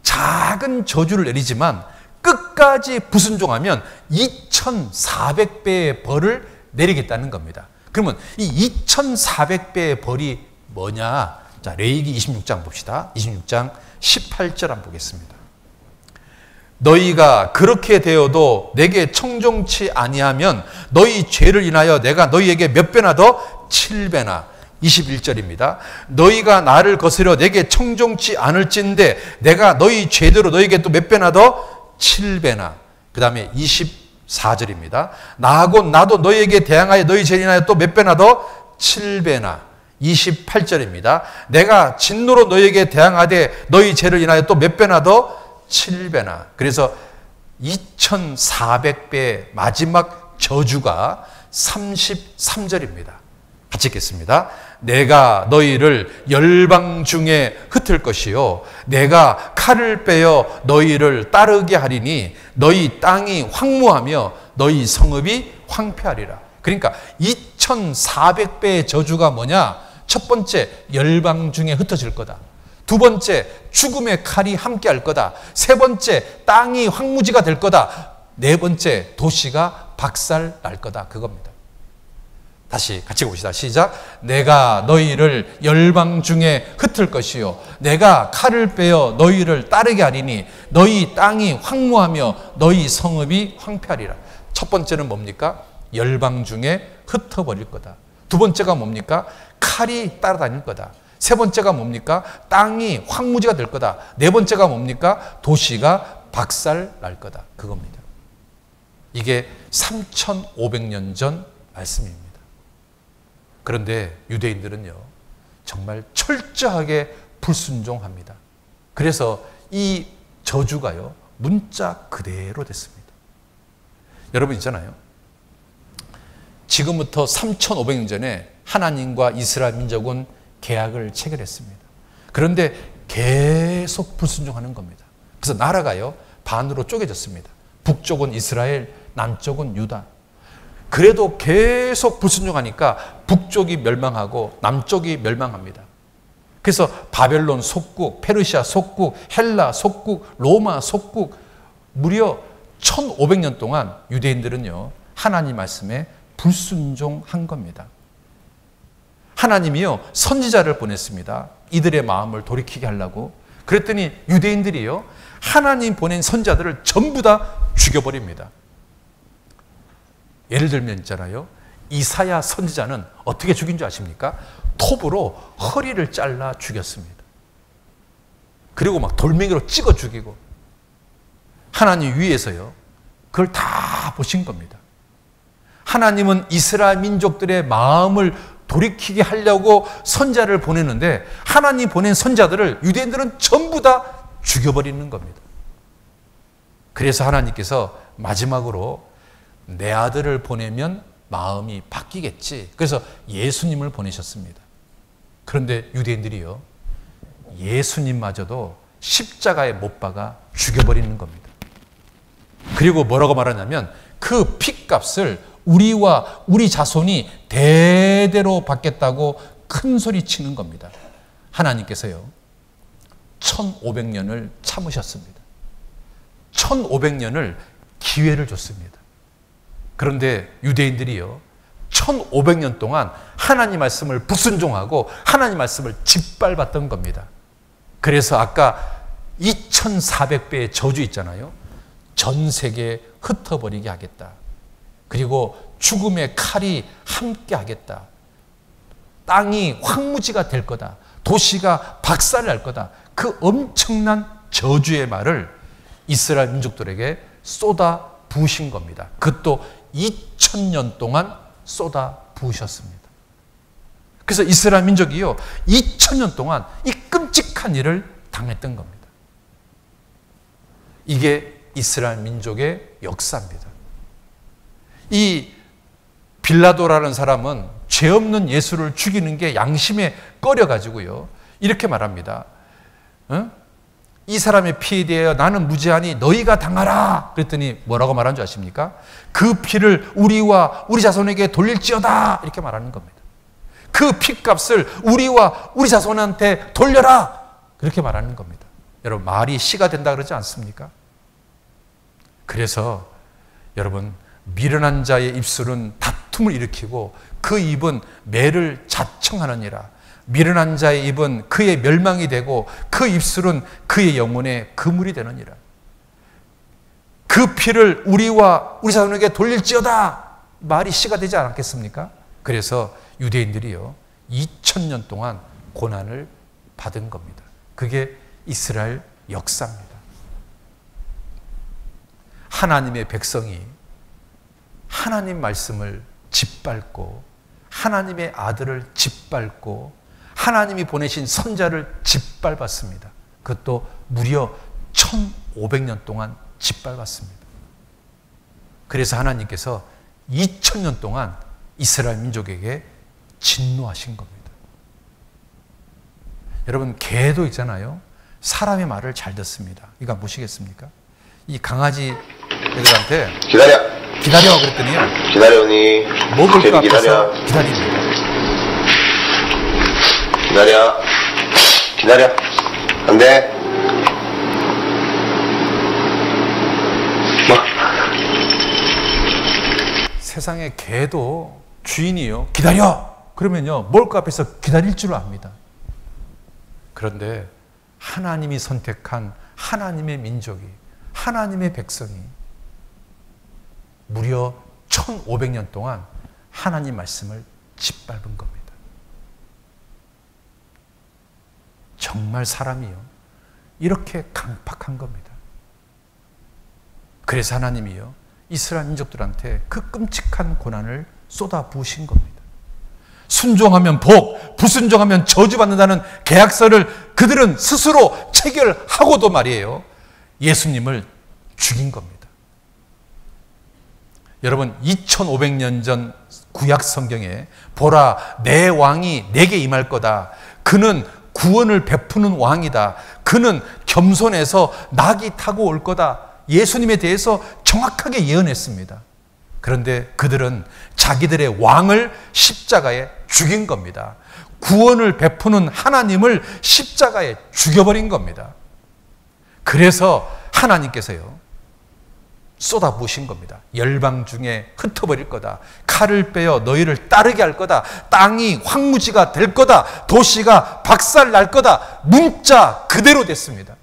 작은 저주를 내리지만 끝까지 불순종하면 2400배의 벌을 내리겠다는 겁니다. 그러면 이 2400배의 벌이 뭐냐? 자, 레위기 26장 봅시다. 26장 18절 한번 보겠습니다. 너희가 그렇게 되어도 내게 청종치 아니하면 너희 죄를 인하여 내가 너희에게 몇 배나 더? 7배나. 21절입니다. 너희가 나를 거스려 내게 청종치 않을진데 내가 너희 죄대로 너희에게 또 몇 배나 더? 7배나. 그 다음에 24 4절입니다. 나하고 나도 너희에게 대항하여 너희 죄를 인하여 또 몇 배나 더? 7배나. 28절입니다. 내가 진노로 너희에게 대항하되 너희 죄를 인하여 또 몇 배나 더? 7배나. 그래서 2400배의 마지막 저주가 33절입니다. 같이 읽겠습니다. 내가 너희를 열방 중에 흩을 것이요 내가 칼을 빼어 너희를 따르게 하리니 너희 땅이 황무하며 너희 성읍이 황폐하리라. 그러니까 2400배의 저주가 뭐냐? 첫 번째, 열방 중에 흩어질 거다. 두 번째, 죽음의 칼이 함께할 거다. 세 번째, 땅이 황무지가 될 거다. 네 번째, 도시가 박살 날 거다. 그겁니다. 다시 같이 봅시다. 시작. 내가 너희를 열방 중에 흩을 것이요 내가 칼을 빼어 너희를 따르게 하리니 너희 땅이 황무하며 너희 성읍이 황폐하리라. 첫 번째는 뭡니까? 열방 중에 흩어버릴 거다. 두 번째가 뭡니까? 칼이 따라다닐 거다. 세 번째가 뭡니까? 땅이 황무지가 될 거다. 네 번째가 뭡니까? 도시가 박살 날 거다. 그겁니다. 이게 3500년 전 말씀입니다. 그런데 유대인들은요, 정말 철저하게 불순종합니다. 그래서 이 저주가요, 문자 그대로 됐습니다. 여러분 있잖아요. 지금부터 3500년 전에 하나님과 이스라엘 민족은 계약을 체결했습니다. 그런데 계속 불순종하는 겁니다. 그래서 나라가요, 반으로 쪼개졌습니다. 북쪽은 이스라엘, 남쪽은 유다. 그래도 계속 불순종하니까 북쪽이 멸망하고 남쪽이 멸망합니다. 그래서 바벨론 속국, 페르시아 속국, 헬라 속국, 로마 속국, 무려 1500년 동안 유대인들은요, 하나님 말씀에 불순종한 겁니다. 하나님이요, 선지자를 보냈습니다. 이들의 마음을 돌이키게 하려고. 그랬더니 유대인들이요, 하나님 보낸 선지자들을 전부 다 죽여버립니다. 예를 들면 있잖아요, 이사야 선지자는 어떻게 죽인 줄 아십니까? 톱으로 허리를 잘라 죽였습니다. 그리고 막 돌멩이로 찍어 죽이고. 하나님 위에서요, 그걸 다 보신 겁니다. 하나님은 이스라엘 민족들의 마음을 돌이키게 하려고 선지자를 보내는데 하나님 보낸 선지자들을 유대인들은 전부 다 죽여버리는 겁니다. 그래서 하나님께서 마지막으로 내 아들을 보내면 마음이 바뀌겠지. 그래서 예수님을 보내셨습니다. 그런데 유대인들이요, 예수님마저도 십자가에 못 박아 죽여버리는 겁니다. 그리고 뭐라고 말하냐면 그 핏값을 우리와 우리 자손이 대대로 받겠다고 큰 소리 치는 겁니다. 하나님께서요, 1500년을 참으셨습니다. 1500년을 기회를 줬습니다. 그런데 유대인들이요, 1500년 동안 하나님 말씀을 불순종하고 하나님 말씀을 짓밟았던 겁니다. 그래서 아까 2400배의 저주 있잖아요. 전 세계에 흩어버리게 하겠다. 그리고 죽음의 칼이 함께 하겠다. 땅이 황무지가 될 거다. 도시가 박살날 거다. 그 엄청난 저주의 말을 이스라엘 민족들에게 쏟아 부으신 겁니다. 그것도 2000년 동안 쏟아 부으셨습니다. 그래서 이스라엘 민족이요, 2000년 동안 이 끔찍한 일을 당했던 겁니다. 이게 이스라엘 민족의 역사입니다. 이 빌라도라는 사람은 죄 없는 예수를 죽이는 게 양심에 꺼려가지고요, 이렇게 말합니다. 이 사람의 피에 대하여 나는 무죄하니 너희가 당하라. 그랬더니 뭐라고 말한 줄 아십니까? 그 피를 우리와 우리 자손에게 돌릴지어다. 이렇게 말하는 겁니다. 그 피값을 우리와 우리 자손한테 돌려라. 그렇게 말하는 겁니다. 여러분, 말이 씨가 된다 그러지 않습니까? 그래서 여러분, 미련한 자의 입술은 다툼을 일으키고 그 입은 매를 자청하느니라. 미련한 자의 입은 그의 멸망이 되고 그 입술은 그의 영혼의 그물이 되느니라. 그 피를 우리와 우리 자손에게 돌릴지어다. 말이 씨가 되지 않았겠습니까? 그래서 유대인들이요, 2000년 동안 고난을 받은 겁니다. 그게 이스라엘 역사입니다. 하나님의 백성이 하나님 말씀을 짓밟고 하나님의 아들을 짓밟고 하나님이 보내신 선자를 짓밟았습니다. 그것도 무려 1500년 동안 짓밟았습니다. 그래서 하나님께서 2000년 동안 이스라엘 민족에게 진노하신 겁니다. 여러분, 개도 있잖아요. 사람의 말을 잘 듣습니다. 이거 보시겠습니까? 이 강아지 애들한테 기다려 그랬더니요, 기다려니 먹을 거 앞에서 기다립니다. 기다려 안돼. 세상의 개도 주인이요, 기다려 그러면요 먹을 거 앞에서 기다릴 줄 압니다. 그런데 하나님이 선택한 하나님의 민족이, 하나님의 백성이 무려 1500년 동안 하나님 말씀을 짓밟은 겁니다. 정말 사람이요, 이렇게 강팍한 겁니다. 그래서 하나님이요, 이스라엘 민족들한테 그 끔찍한 고난을 쏟아 부으신 겁니다. 순종하면 복, 불순종하면 저주받는다는 계약서를 그들은 스스로 체결하고도 말이에요, 예수님을 죽인 겁니다. 여러분, 2500년 전 구약 성경에 보라, 내 왕이 내게 임할 거다. 그는 구원을 베푸는 왕이다. 그는 겸손해서 낙이 타고 올 거다. 예수님에 대해서 정확하게 예언했습니다. 그런데 그들은 자기들의 왕을 십자가에 죽인 겁니다. 구원을 베푸는 하나님을 십자가에 죽여버린 겁니다. 그래서 하나님께서요 쏟아부으신 겁니다. 열방 중에 흩어버릴 거다. 칼을 빼어 너희를 따르게 할 거다. 땅이 황무지가 될 거다. 도시가 박살날 거다. 문자 그대로 됐습니다.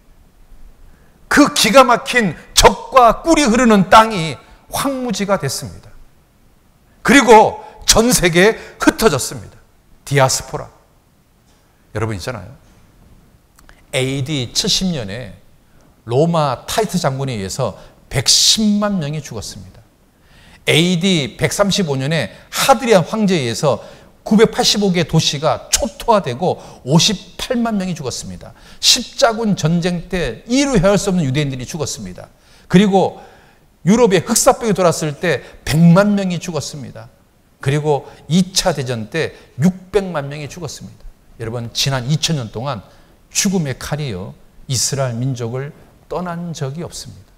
그 기가 막힌 적과 꿀이 흐르는 땅이 황무지가 됐습니다. 그리고 전 세계에 흩어졌습니다. 디아스포라. 여러분 있잖아요, AD 70년에 로마 타이트 장군에 의해서 110만 명이 죽었습니다. AD 135년에 하드리안 황제에 의해서 985개 도시가 초토화되고 58만 명이 죽었습니다. 십자군 전쟁 때 이루 헤아릴 수 없는 유대인들이 죽었습니다. 그리고 유럽에 흑사병이 돌았을 때 100만 명이 죽었습니다. 그리고 2차 대전 때 600만 명이 죽었습니다. 여러분, 지난 2000년 동안 죽음의 칼이요 이스라엘 민족을 떠난 적이 없습니다.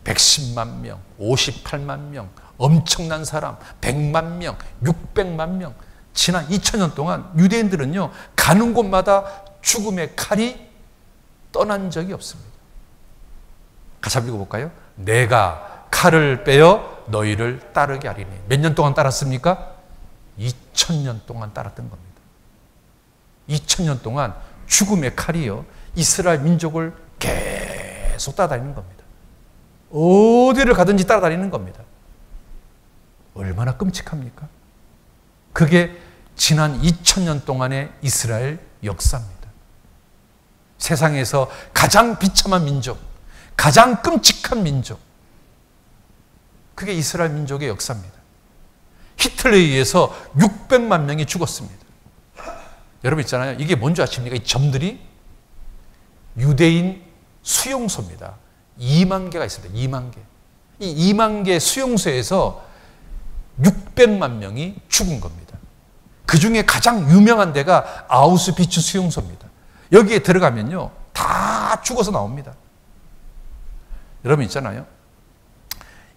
110만 명, 58만 명, 엄청난 사람, 100만 명, 600만 명. 지난 2000년 동안 유대인들은요 가는 곳마다 죽음의 칼이 떠난 적이 없습니다. 같이 한번 읽어볼까요? 내가 칼을 빼어 너희를 따르게 하리니. 몇 년 동안 따랐습니까? 2000년 동안 따랐던 겁니다. 2000년 동안 죽음의 칼이요 이스라엘 민족을 계속 따라다니는 겁니다. 어디를 가든지 따라다니는 겁니다. 얼마나 끔찍합니까? 그게 지난 2000년 동안의 이스라엘 역사입니다. 세상에서 가장 비참한 민족, 가장 끔찍한 민족, 그게 이스라엘 민족의 역사입니다. 히틀러에 의해서 600만 명이 죽었습니다. 여러분 있잖아요, 이게 뭔지 아십니까? 이 점들이 유대인 수용소입니다. 2만 개가 있습니다. 2만 개. 이 2만 개 수용소에서 600만 명이 죽은 겁니다. 그 중에 가장 유명한 데가 아우슈비츠 수용소입니다. 여기에 들어가면요 다 죽어서 나옵니다. 여러분 있잖아요,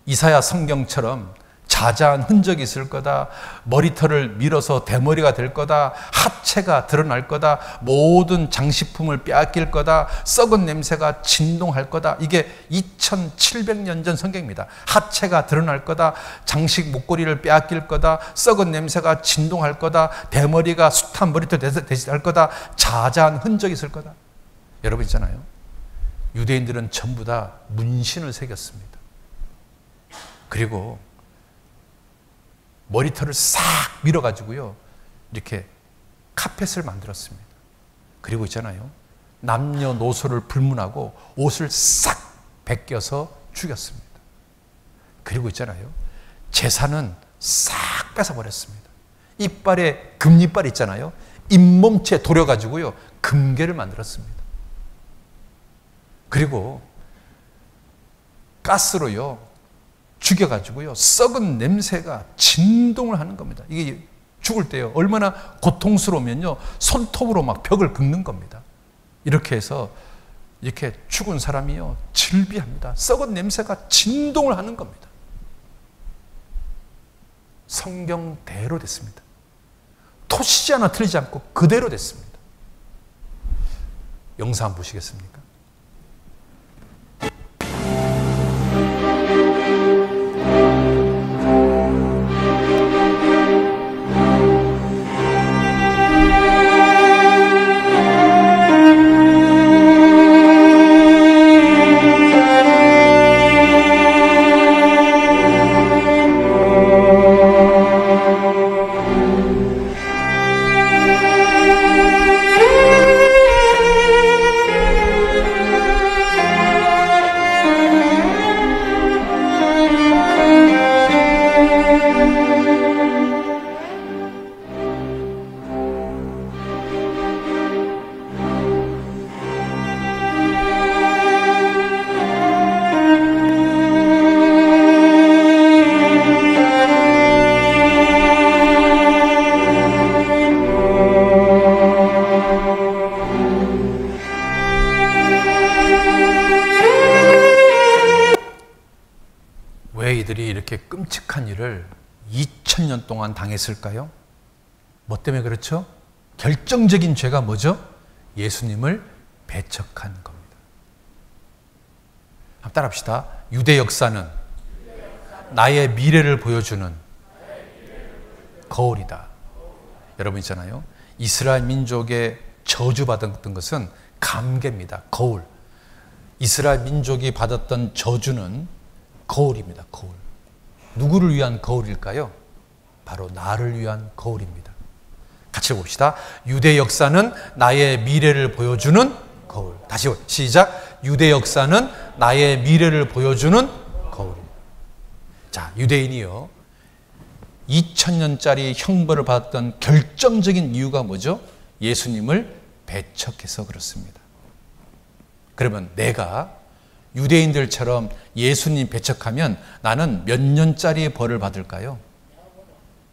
이사야 성경처럼 자자한 흔적이 있을 거다, 머리털을 밀어서 대머리가 될 거다, 하체가 드러날 거다, 모든 장식품을 빼앗길 거다, 썩은 냄새가 진동할 거다. 이게 2700년 전 성경입니다. 하체가 드러날 거다, 장식 목걸이를 빼앗길 거다, 썩은 냄새가 진동할 거다, 대머리가 숱한 머리털 대신할 거다, 자자한 흔적이 있을 거다. 여러분 있잖아요, 유대인들은 전부 다 문신을 새겼습니다. 그리고 머리털을 싹 밀어가지고요 이렇게 카펫을 만들었습니다. 그리고 있잖아요, 남녀노소를 불문하고 옷을 싹 벗겨서 죽였습니다. 그리고 있잖아요, 제사는 싹 뺏어버렸습니다. 이빨에 금이빨 있잖아요. 잇몸체 도려가지고요, 금괴를 만들었습니다. 그리고 가스로요, 죽여가지고요, 썩은 냄새가 진동을 하는 겁니다. 이게 죽을 때요, 얼마나 고통스러우면요, 손톱으로 막 벽을 긁는 겁니다. 이렇게 해서 이렇게 죽은 사람이요, 질비합니다. 썩은 냄새가 진동을 하는 겁니다. 성경대로 됐습니다. 토시지 하나 틀리지 않고 그대로 됐습니다. 영상 한번 보시겠습니까? 이들이 이렇게 끔찍한 일을 2000년 동안 당했을까요? 뭐 때문에 그렇죠? 결정적인 죄가 뭐죠? 예수님을 배척한 겁니다. 한번 따라합시다. 유대 역사는 나의 미래를 보여주는 거울이다. 여러분 있잖아요, 이스라엘 민족의 저주받았던 것은 감개입니다. 거울. 이스라엘 민족이 받았던 저주는 거울입니다. 거울. 누구를 위한 거울일까요? 바로 나를 위한 거울입니다. 같이 봅시다. 유대 역사는 나의 미래를 보여주는 거울. 다시 시작. 유대 역사는 나의 미래를 보여주는 거울입니다. 자, 유대인이요, 2000년짜리 형벌을 받았던 결정적인 이유가 뭐죠? 예수님을 배척해서 그렇습니다. 그러면 내가 유대인들처럼 예수님 배척하면 나는 몇 년짜리의 벌을 받을까요?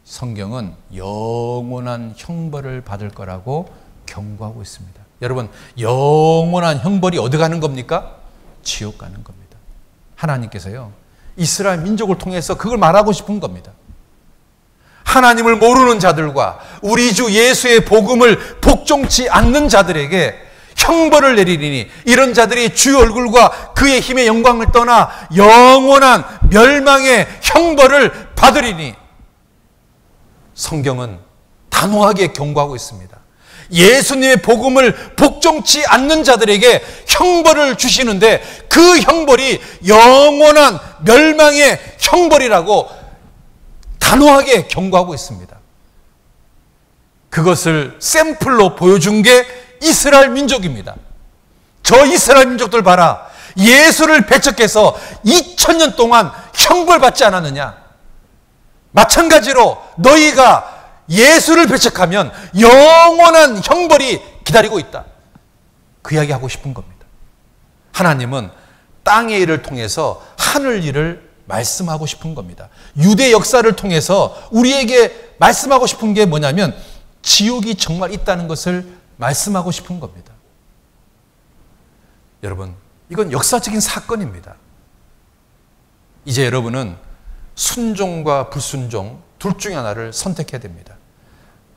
성경은 영원한 형벌을 받을 거라고 경고하고 있습니다. 여러분, 영원한 형벌이 어디 가는 겁니까? 지옥 가는 겁니다. 하나님께서요, 이스라엘 민족을 통해서 그걸 말하고 싶은 겁니다. 하나님을 모르는 자들과 우리 주 예수의 복음을 복종치 않는 자들에게 형벌을 내리리니 이런 자들이 주의 얼굴과 그의 힘의 영광을 떠나 영원한 멸망의 형벌을 받으리니. 성경은 단호하게 경고하고 있습니다. 예수님의 복음을 복종치 않는 자들에게 형벌을 주시는데 그 형벌이 영원한 멸망의 형벌이라고 단호하게 경고하고 있습니다. 그것을 샘플로 보여준 게 이스라엘 민족입니다. 저 이스라엘 민족들 봐라. 예수를 배척해서 2000년 동안 형벌받지 않았느냐? 마찬가지로 너희가 예수를 배척하면 영원한 형벌이 기다리고 있다. 그 이야기 하고 싶은 겁니다. 하나님은 땅의 일을 통해서 하늘 일을 말씀하고 싶은 겁니다. 유대 역사를 통해서 우리에게 말씀하고 싶은 게 뭐냐면 지옥이 정말 있다는 것을 말씀하고 싶은 겁니다. 여러분, 이건 역사적인 사건입니다. 이제 여러분은 순종과 불순종 둘 중에 하나를 선택해야 됩니다.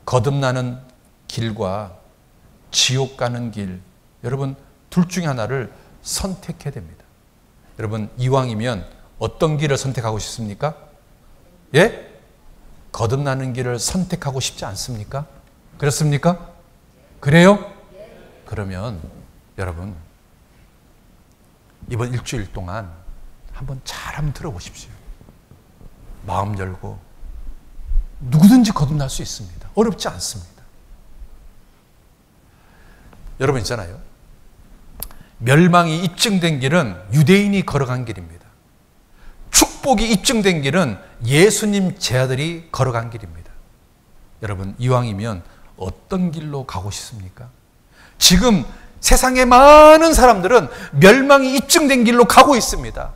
거듭나는 길과 지옥 가는 길, 여러분 둘 중에 하나를 선택해야 됩니다. 여러분, 이왕이면 어떤 길을 선택하고 싶습니까? 예? 거듭나는 길을 선택하고 싶지 않습니까? 그렇습니까? 그래요? 그러면 여러분, 이번 일주일 동안 한번 잘 한번 들어보십시오. 마음 열고 누구든지 거듭날 수 있습니다. 어렵지 않습니다. 여러분 있잖아요, 멸망이 입증된 길은 유대인이 걸어간 길입니다. 축복이 입증된 길은 예수님 제 아들이 걸어간 길입니다. 여러분, 이왕이면 어떤 길로 가고 싶습니까? 지금 세상의 많은 사람들은 멸망이 입증된 길로 가고 있습니다.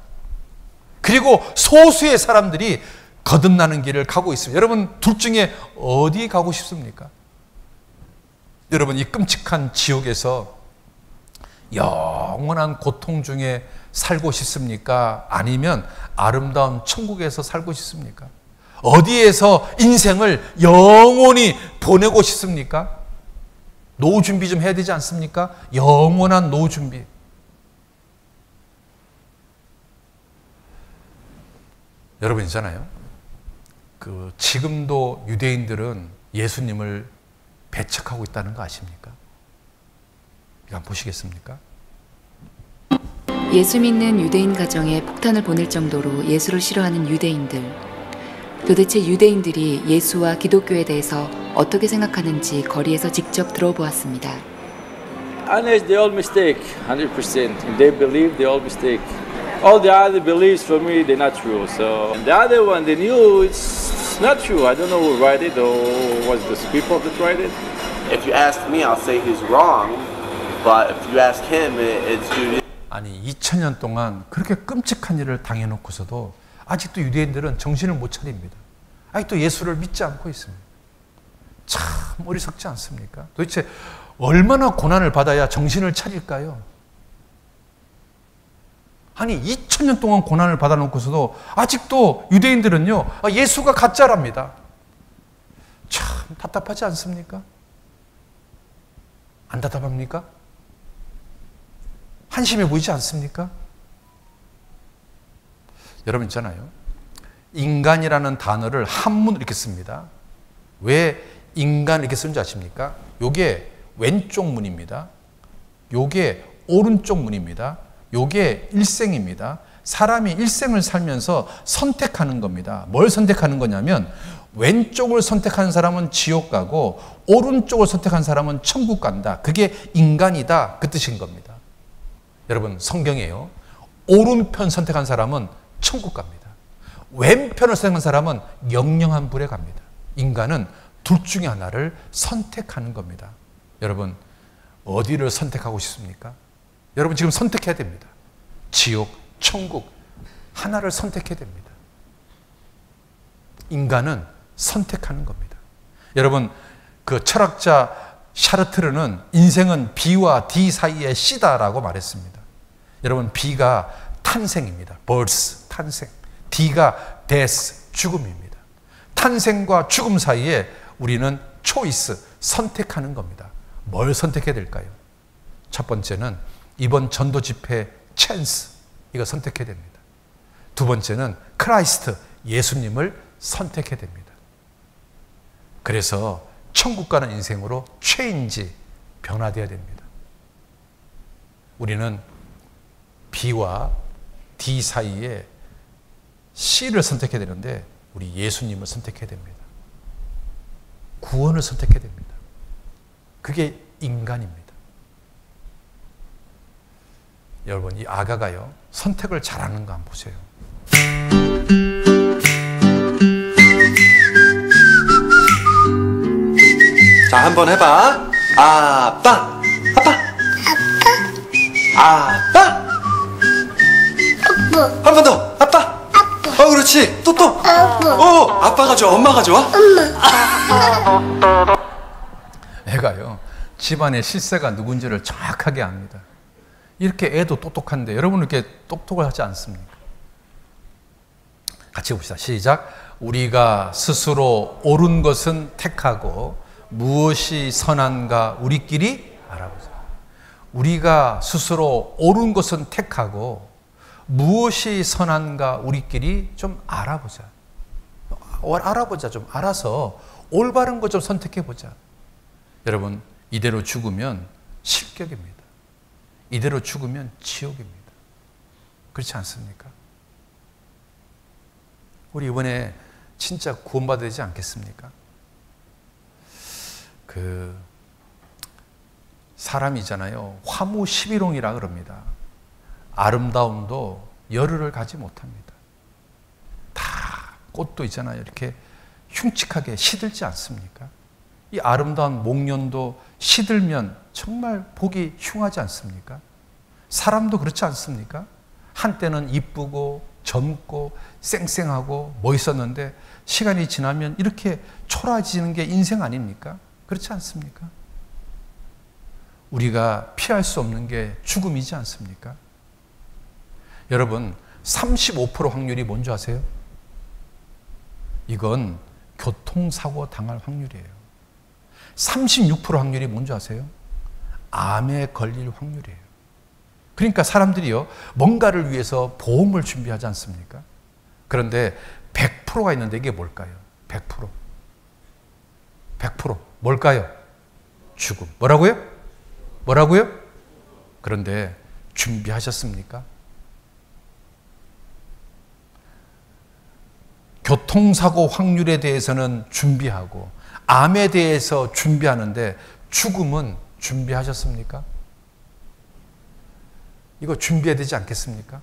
그리고 소수의 사람들이 거듭나는 길을 가고 있습니다. 여러분, 둘 중에 어디 가고 싶습니까? 여러분, 이 끔찍한 지옥에서 영원한 고통 중에 살고 싶습니까? 아니면 아름다운 천국에서 살고 싶습니까? 어디에서 인생을 영원히 보내고 싶습니까? 노후 준비 좀 해야 되지 않습니까? 영원한 노후 준비. 여러분 있잖아요. 지금도 유대인들은 예수님을 배척하고 있다는 거 아십니까? 이거 한번 보시겠습니까? 예수 믿는 유대인 가정에 폭탄을 보낼 정도로 예수를 싫어하는 유대인들. 도대체 유대인들이 예수와 기독교에 대해서 어떻게 생각하는지 거리에서 직접 들어보았습니다. Honest, they all mistake, 100%. If they believe, they all mistake. All the other beliefs for me, they're not true. So and the other one, they knew it's not true. I don't know who wrote it or was the people that wrote it. If you ask me, I'll say he's wrong. But if you ask him, it's due. 아니 2000년 동안 그렇게 끔찍한 일을 당해놓고서도 아직도 유대인들은 정신을 못 차립니다. 아직도 예수를 믿지 않고 있습니다. 참 어리석지 않습니까? 도대체 얼마나 고난을 받아야 정신을 차릴까요? 아니 2000년 동안 고난을 받아놓고서도 아직도 유대인들은요, 예수가 가짜랍니다. 참 답답하지 않습니까? 안 답답합니까? 한심해 보이지 않습니까? 여러분 있잖아요. 인간이라는 단어를 한문으로 이렇게 씁니다. 왜 인간 이렇게 쓰는지 아십니까? 요게 왼쪽 문입니다. 요게 오른쪽 문입니다. 요게 일생입니다. 사람이 일생을 살면서 선택하는 겁니다. 뭘 선택하는 거냐면 왼쪽을 선택하는 사람은 지옥 가고 오른쪽을 선택한 사람은 천국 간다. 그게 인간이다. 그 뜻인 겁니다. 여러분 성경에요. 오른편 선택한 사람은 천국 갑니다. 왼편을 선택한 사람은 영영한 불에 갑니다. 인간은 둘 중에 하나를 선택하는 겁니다. 여러분 어디를 선택하고 싶습니까? 여러분 지금 선택해야 됩니다. 지옥, 천국 하나를 선택해야 됩니다. 인간은 선택하는 겁니다. 여러분 그 철학자 샤르트르는 인생은 B와 D 사이의 C다라고 말했습니다. 여러분 B가 탄생입니다. birth, 탄생. D가 death, 죽음입니다. 탄생과 죽음 사이에 우리는 choice, 선택하는 겁니다. 뭘 선택해야 될까요? 첫 번째는 이번 전도 집회 chance, 이거 선택해야 됩니다. 두 번째는 크라이스트, 예수님을 선택해야 됩니다. 그래서 천국 가는 인생으로 change, 변화되어야 됩니다. 우리는 B와 D 사이에 C를 선택해야 되는데 우리 예수님을 선택해야 됩니다. 구원을 선택해야 됩니다. 그게 인간입니다. 여러분 이 아가가요 선택을 잘하는 거 한번 보세요. 자 한번 해봐. 아빠 아빠 아빠 한 번 더 아빠 그렇지 또 아빠가 좋아 엄마가 좋아? 애가요 집안의 실세가 누군지를 정확하게 압니다. 이렇게 애도 똑똑한데 여러분 이렇게 똑똑을 하지 않습니까? 같이 봅시다. 시작. 우리가 스스로 옳은 것은 택하고 무엇이 선한가 우리끼리 알아보자. 우리가 스스로 옳은 것은 택하고 무엇이 선한가 우리끼리 좀 알아보자. 좀 알아서 올바른 것 좀 선택해보자. 여러분 이대로 죽으면 실격입니다. 이대로 죽으면 지옥입니다. 그렇지 않습니까? 우리 이번에 진짜 구원받아야 되지 않겠습니까? 사람이잖아요. 화무 11홍이라 그럽니다. 아름다움도 열흘을 가지 못합니다. 꽃도 있잖아요. 이렇게 흉측하게 시들지 않습니까? 이 아름다운 목련도 시들면 정말 보기 흉하지 않습니까? 사람도 그렇지 않습니까? 한때는 이쁘고 젊고 쌩쌩하고 멋있었는데 시간이 지나면 이렇게 초라해지는 게 인생 아닙니까? 그렇지 않습니까? 우리가 피할 수 없는 게 죽음이지 않습니까? 여러분, 35% 확률이 뭔지 아세요? 이건 교통사고 당할 확률이에요. 36% 확률이 뭔지 아세요? 암에 걸릴 확률이에요. 그러니까 사람들이요, 뭔가를 위해서 보험을 준비하지 않습니까? 그런데 100%가 있는데 이게 뭘까요? 100%. 100%. 뭘까요? 죽음. 뭐라고요? 뭐라고요? 그런데 준비하셨습니까? 교통사고 확률에 대해서는 준비하고 암에 대해서 준비하는데 죽음은 준비하셨습니까? 이거 준비해야 되지 않겠습니까?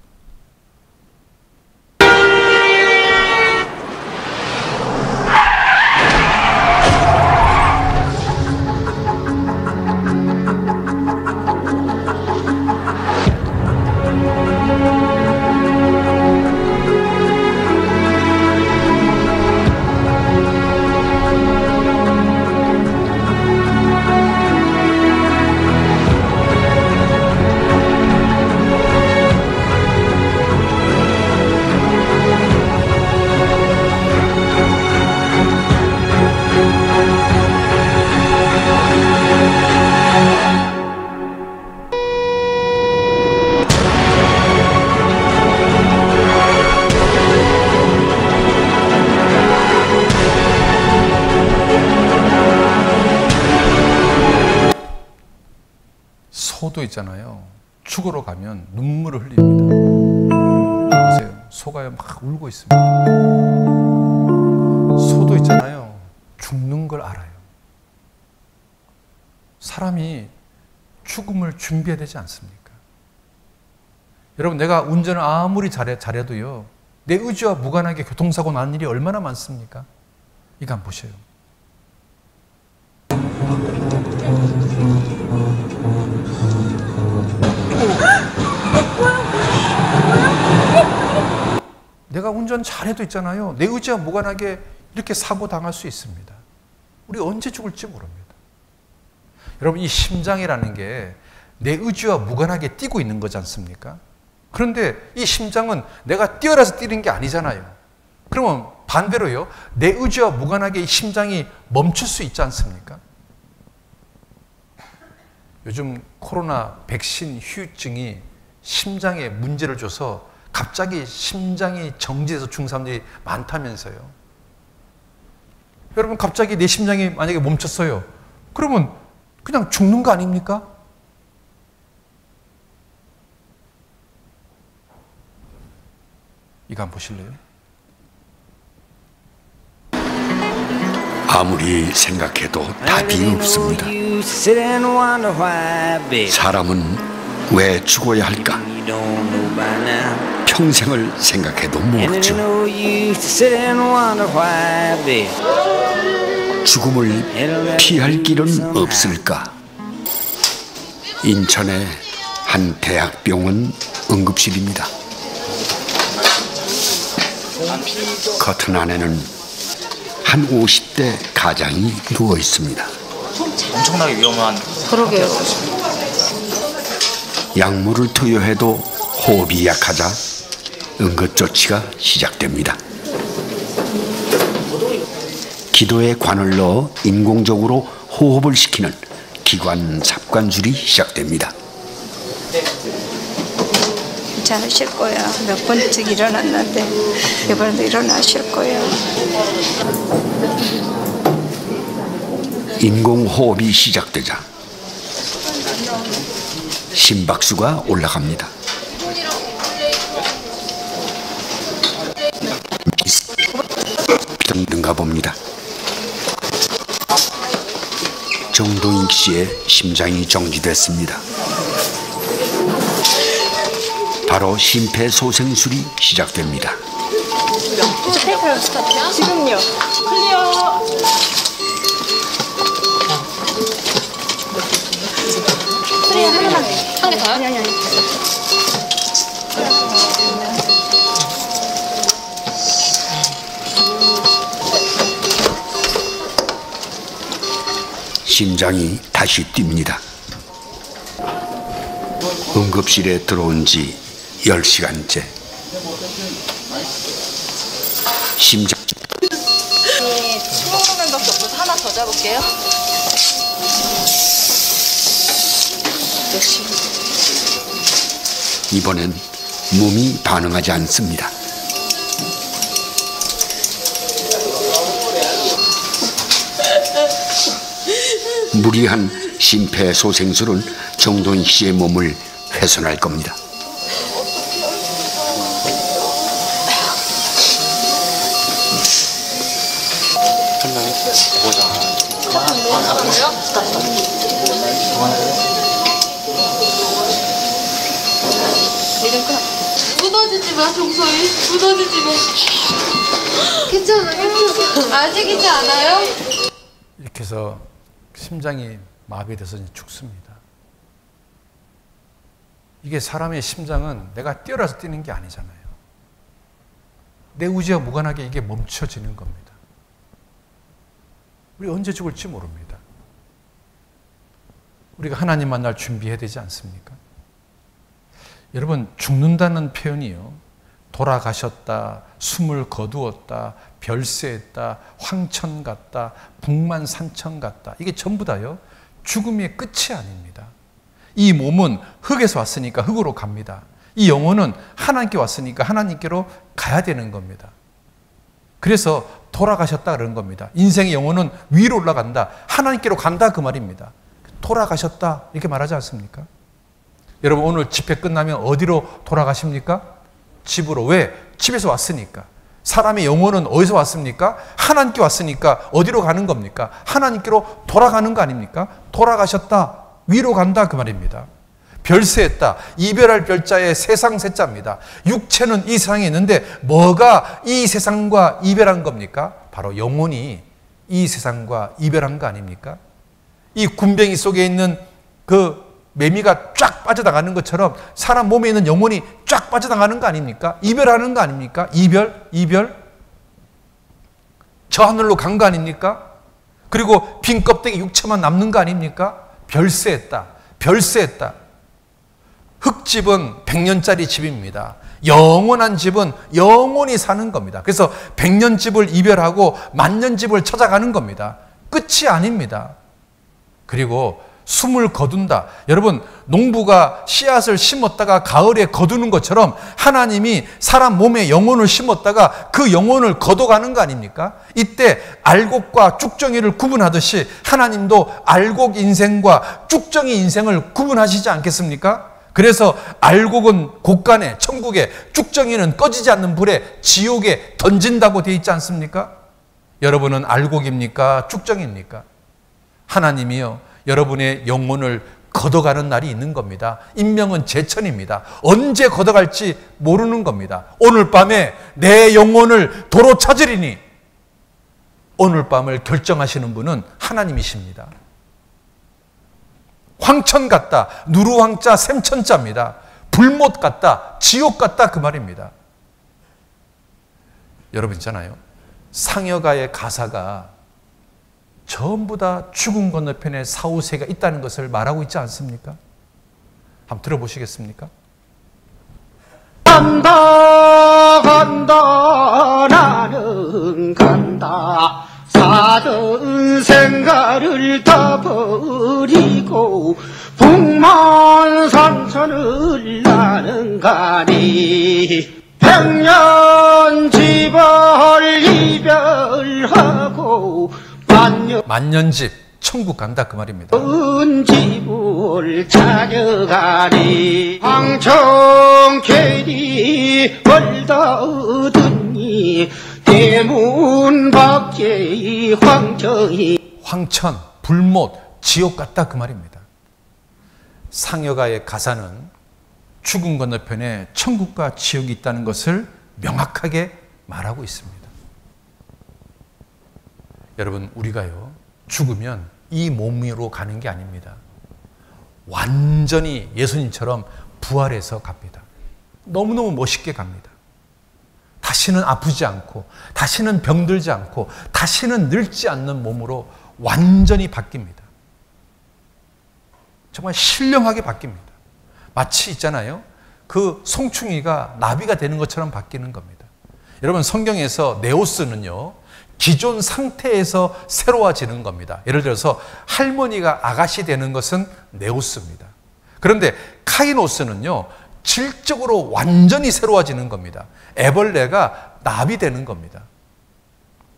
소도 있잖아요. 죽으러 가면 눈물을 흘립니다. 보세요. 소가 막 울고 있습니다. 소도 있잖아요. 죽는 걸 알아요. 사람이 죽음을 준비해야 되지 않습니까? 여러분, 내가 운전을 아무리 잘해도요, 내 의지와 무관하게 교통사고 나는 일이 얼마나 많습니까? 이거 한번 보세요. 내가 운전 잘해도 있잖아요. 내 의지와 무관하게 이렇게 사고 당할 수 있습니다. 우리 언제 죽을지 모릅니다. 여러분, 이 심장이라는 게 내 의지와 무관하게 뛰고 있는 거지 않습니까? 그런데 이 심장은 내가 뛰어나서 뛰는 게 아니잖아요. 그러면 반대로요, 내 의지와 무관하게 이 심장이 멈출 수 있지 않습니까? 요즘 코로나 백신 후유증이 심장에 문제를 줘서 갑자기 심장이 정지해서 죽는 사람들이 많다면서요. 여러분, 갑자기 내 심장이 만약에 멈췄어요. 그러면 그냥 죽는 거 아닙니까? 이거 한번 보실래요? 아무리 생각해도 답이 없습니다. 사람은 왜 죽어야 할까? 평생을 생각해도 모르죠. 죽음을 피할 길은 없을까? 인천의 한 대학병원 응급실입니다. 커튼 안에는 한 50대 가장이 누워 있습니다. 엄청나게 위험한. 그러게요. 약물을 투여해도 호흡이 약하자 응급조치가 시작됩니다. 기도에 관을 넣어 인공적으로 호흡을 시키는 기관 삽관술이 시작됩니다. 잘하실 거야. 몇 번씩 일어났는데 이번에도 일어나실 거야. 인공호흡이 시작되자 심박수가 올라갑니다. 힘든가 봅니다. 정동익 씨의 심장이 정지됐습니다. 바로 심폐소생술이 시작됩니다. 스테이크를 스타트. 지금요. 클리어. 클리어 하나만. 한 개 더요? 아니. 심장이 다시 뜁니다. 응급실에 들어온 지 10시간째. 심장 수목면밖에 없어서 하나 더 잡을게요. 이번엔 몸이 반응하지 않습니다. 무리한 심폐소생술은 정동익 씨의 몸을 훼손할 겁니다. 묻어지지 마, 종소희. 묻어지지 마. 괜찮아. 아직이지 않아요? 이렇게 해서 심장이 마비돼서 죽습니다. 이게 사람의 심장은 내가 뛰어나서 뛰는 게 아니잖아요. 내 의지와 무관하게 이게 멈춰지는 겁니다. 우리 언제 죽을지 모릅니다. 우리가 하나님 만날 준비해야 되지 않습니까? 여러분, 죽는다는 표현이요, 돌아가셨다, 숨을 거두었다, 별세했다, 황천 같다, 북만산천 같다, 이게 전부 다요 죽음의 끝이 아닙니다. 이 몸은 흙에서 왔으니까 흙으로 갑니다. 이 영혼은 하나님께 왔으니까 하나님께로 가야 되는 겁니다. 그래서 돌아가셨다 그런 겁니다. 인생의 영혼은 위로 올라간다, 하나님께로 간다, 그 말입니다. 돌아가셨다 이렇게 말하지 않습니까? 여러분, 오늘 집회 끝나면 어디로 돌아가십니까? 집으로. 왜? 집에서 왔으니까. 사람의 영혼은 어디서 왔습니까? 하나님께 왔으니까 어디로 가는 겁니까? 하나님께로 돌아가는 거 아닙니까? 돌아가셨다, 위로 간다, 그 말입니다. 별세했다, 이별할 별자에 세상 세자입니다. 육체는 이 세상에 있는데 뭐가 이 세상과 이별한 겁니까? 바로 영혼이 이 세상과 이별한 거 아닙니까? 이 군뱅이 속에 있는 그 매미가 쫙 빠져나가는 것처럼 사람 몸에 있는 영혼이 쫙 빠져나가는 거 아닙니까? 이별하는 거 아닙니까? 이별. 저 하늘로 간 거 아닙니까? 그리고 빈 껍데기 육체만 남는 거 아닙니까? 별세했다. 흙집은 100년짜리 집입니다. 영원한 집은 영원히 사는 겁니다. 그래서 100년 집을 이별하고 1000년 집을 찾아가는 겁니다. 끝이 아닙니다. 그리고 숨을 거둔다. 여러분, 농부가 씨앗을 심었다가 가을에 거두는 것처럼 하나님이 사람 몸에 영혼을 심었다가 그 영혼을 거둬가는 거 아닙니까? 이때 알곡과 쭉정이를 구분하듯이 하나님도 알곡 인생과 쭉정이 인생을 구분하시지 않겠습니까? 그래서 알곡은 곳간에 천국에, 쭉정이는 꺼지지 않는 불에 지옥에 던진다고 되어 있지 않습니까? 여러분은 알곡입니까? 쭉정입니까? 하나님이요, 여러분의 영혼을 걷어가는 날이 있는 겁니다. 인명은 제천입니다. 언제 걷어갈지 모르는 겁니다. 오늘 밤에 내 영혼을 도로 찾으리니, 오늘 밤을 결정하시는 분은 하나님이십니다. 황천 같다, 누루황자 샘천자입니다. 불못 같다, 지옥 같다, 그 말입니다. 여러분 있잖아요, 상여가의 가사가 전부 다 죽음 건너편에 사후세가 있다는 것을 말하고 있지 않습니까? 한번 들어보시겠습니까? 간다 나는 간다, 사전 생활을 다 버리고 북만산천을 나는 가니, 100년 집을 이별하고 만년집 천국 간다, 그 말입니다. 집을 찾아가니, 황천 괜히 벌다 얻으니, 대문 밖에 황천이. 황천, 불못, 지옥 같다, 그 말입니다. 상여가의 가사는 죽음 건너편에 천국과 지옥이 있다는 것을 명확하게 말하고 있습니다. 여러분, 우리가요, 죽으면 이 몸으로 가는 게 아닙니다. 완전히 예수님처럼 부활해서 갑니다. 너무너무 멋있게 갑니다. 다시는 아프지 않고, 다시는 병들지 않고, 다시는 늙지 않는 몸으로 완전히 바뀝니다. 정말 신령하게 바뀝니다. 마치 있잖아요, 그 송충이가 나비가 되는 것처럼 바뀌는 겁니다. 여러분, 성경에서 네오스는요, 기존 상태에서 새로워지는 겁니다. 예를 들어서 할머니가 아가씨 되는 것은 네오스입니다. 그런데 카이노스는요, 질적으로 완전히 새로워지는 겁니다. 애벌레가 나비 되는 겁니다.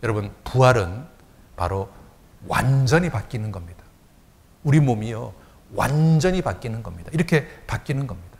여러분, 부활은 바로 완전히 바뀌는 겁니다. 우리 몸이요, 완전히 바뀌는 겁니다. 이렇게 바뀌는 겁니다.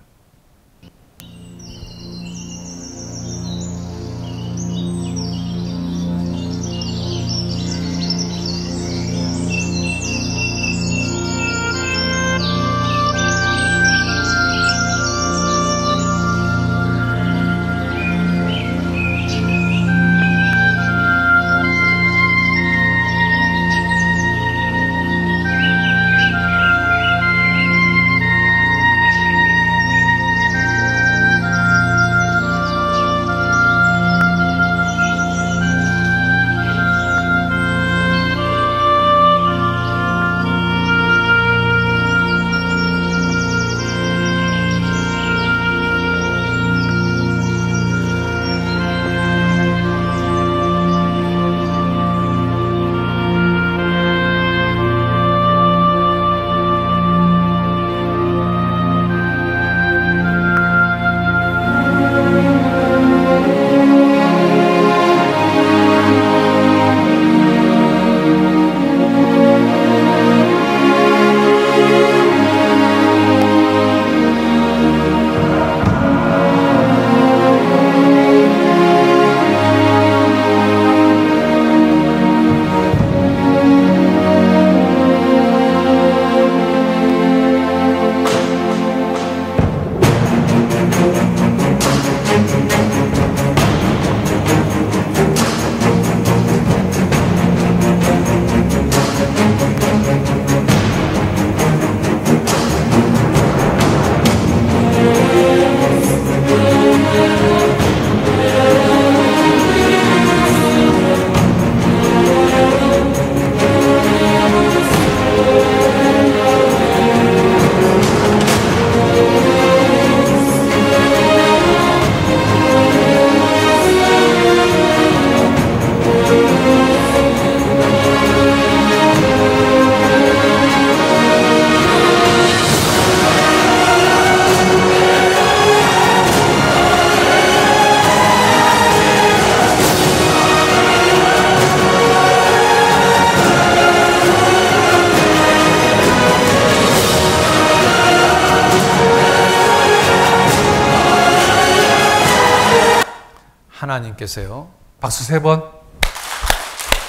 하나님께서요, 박수 3번,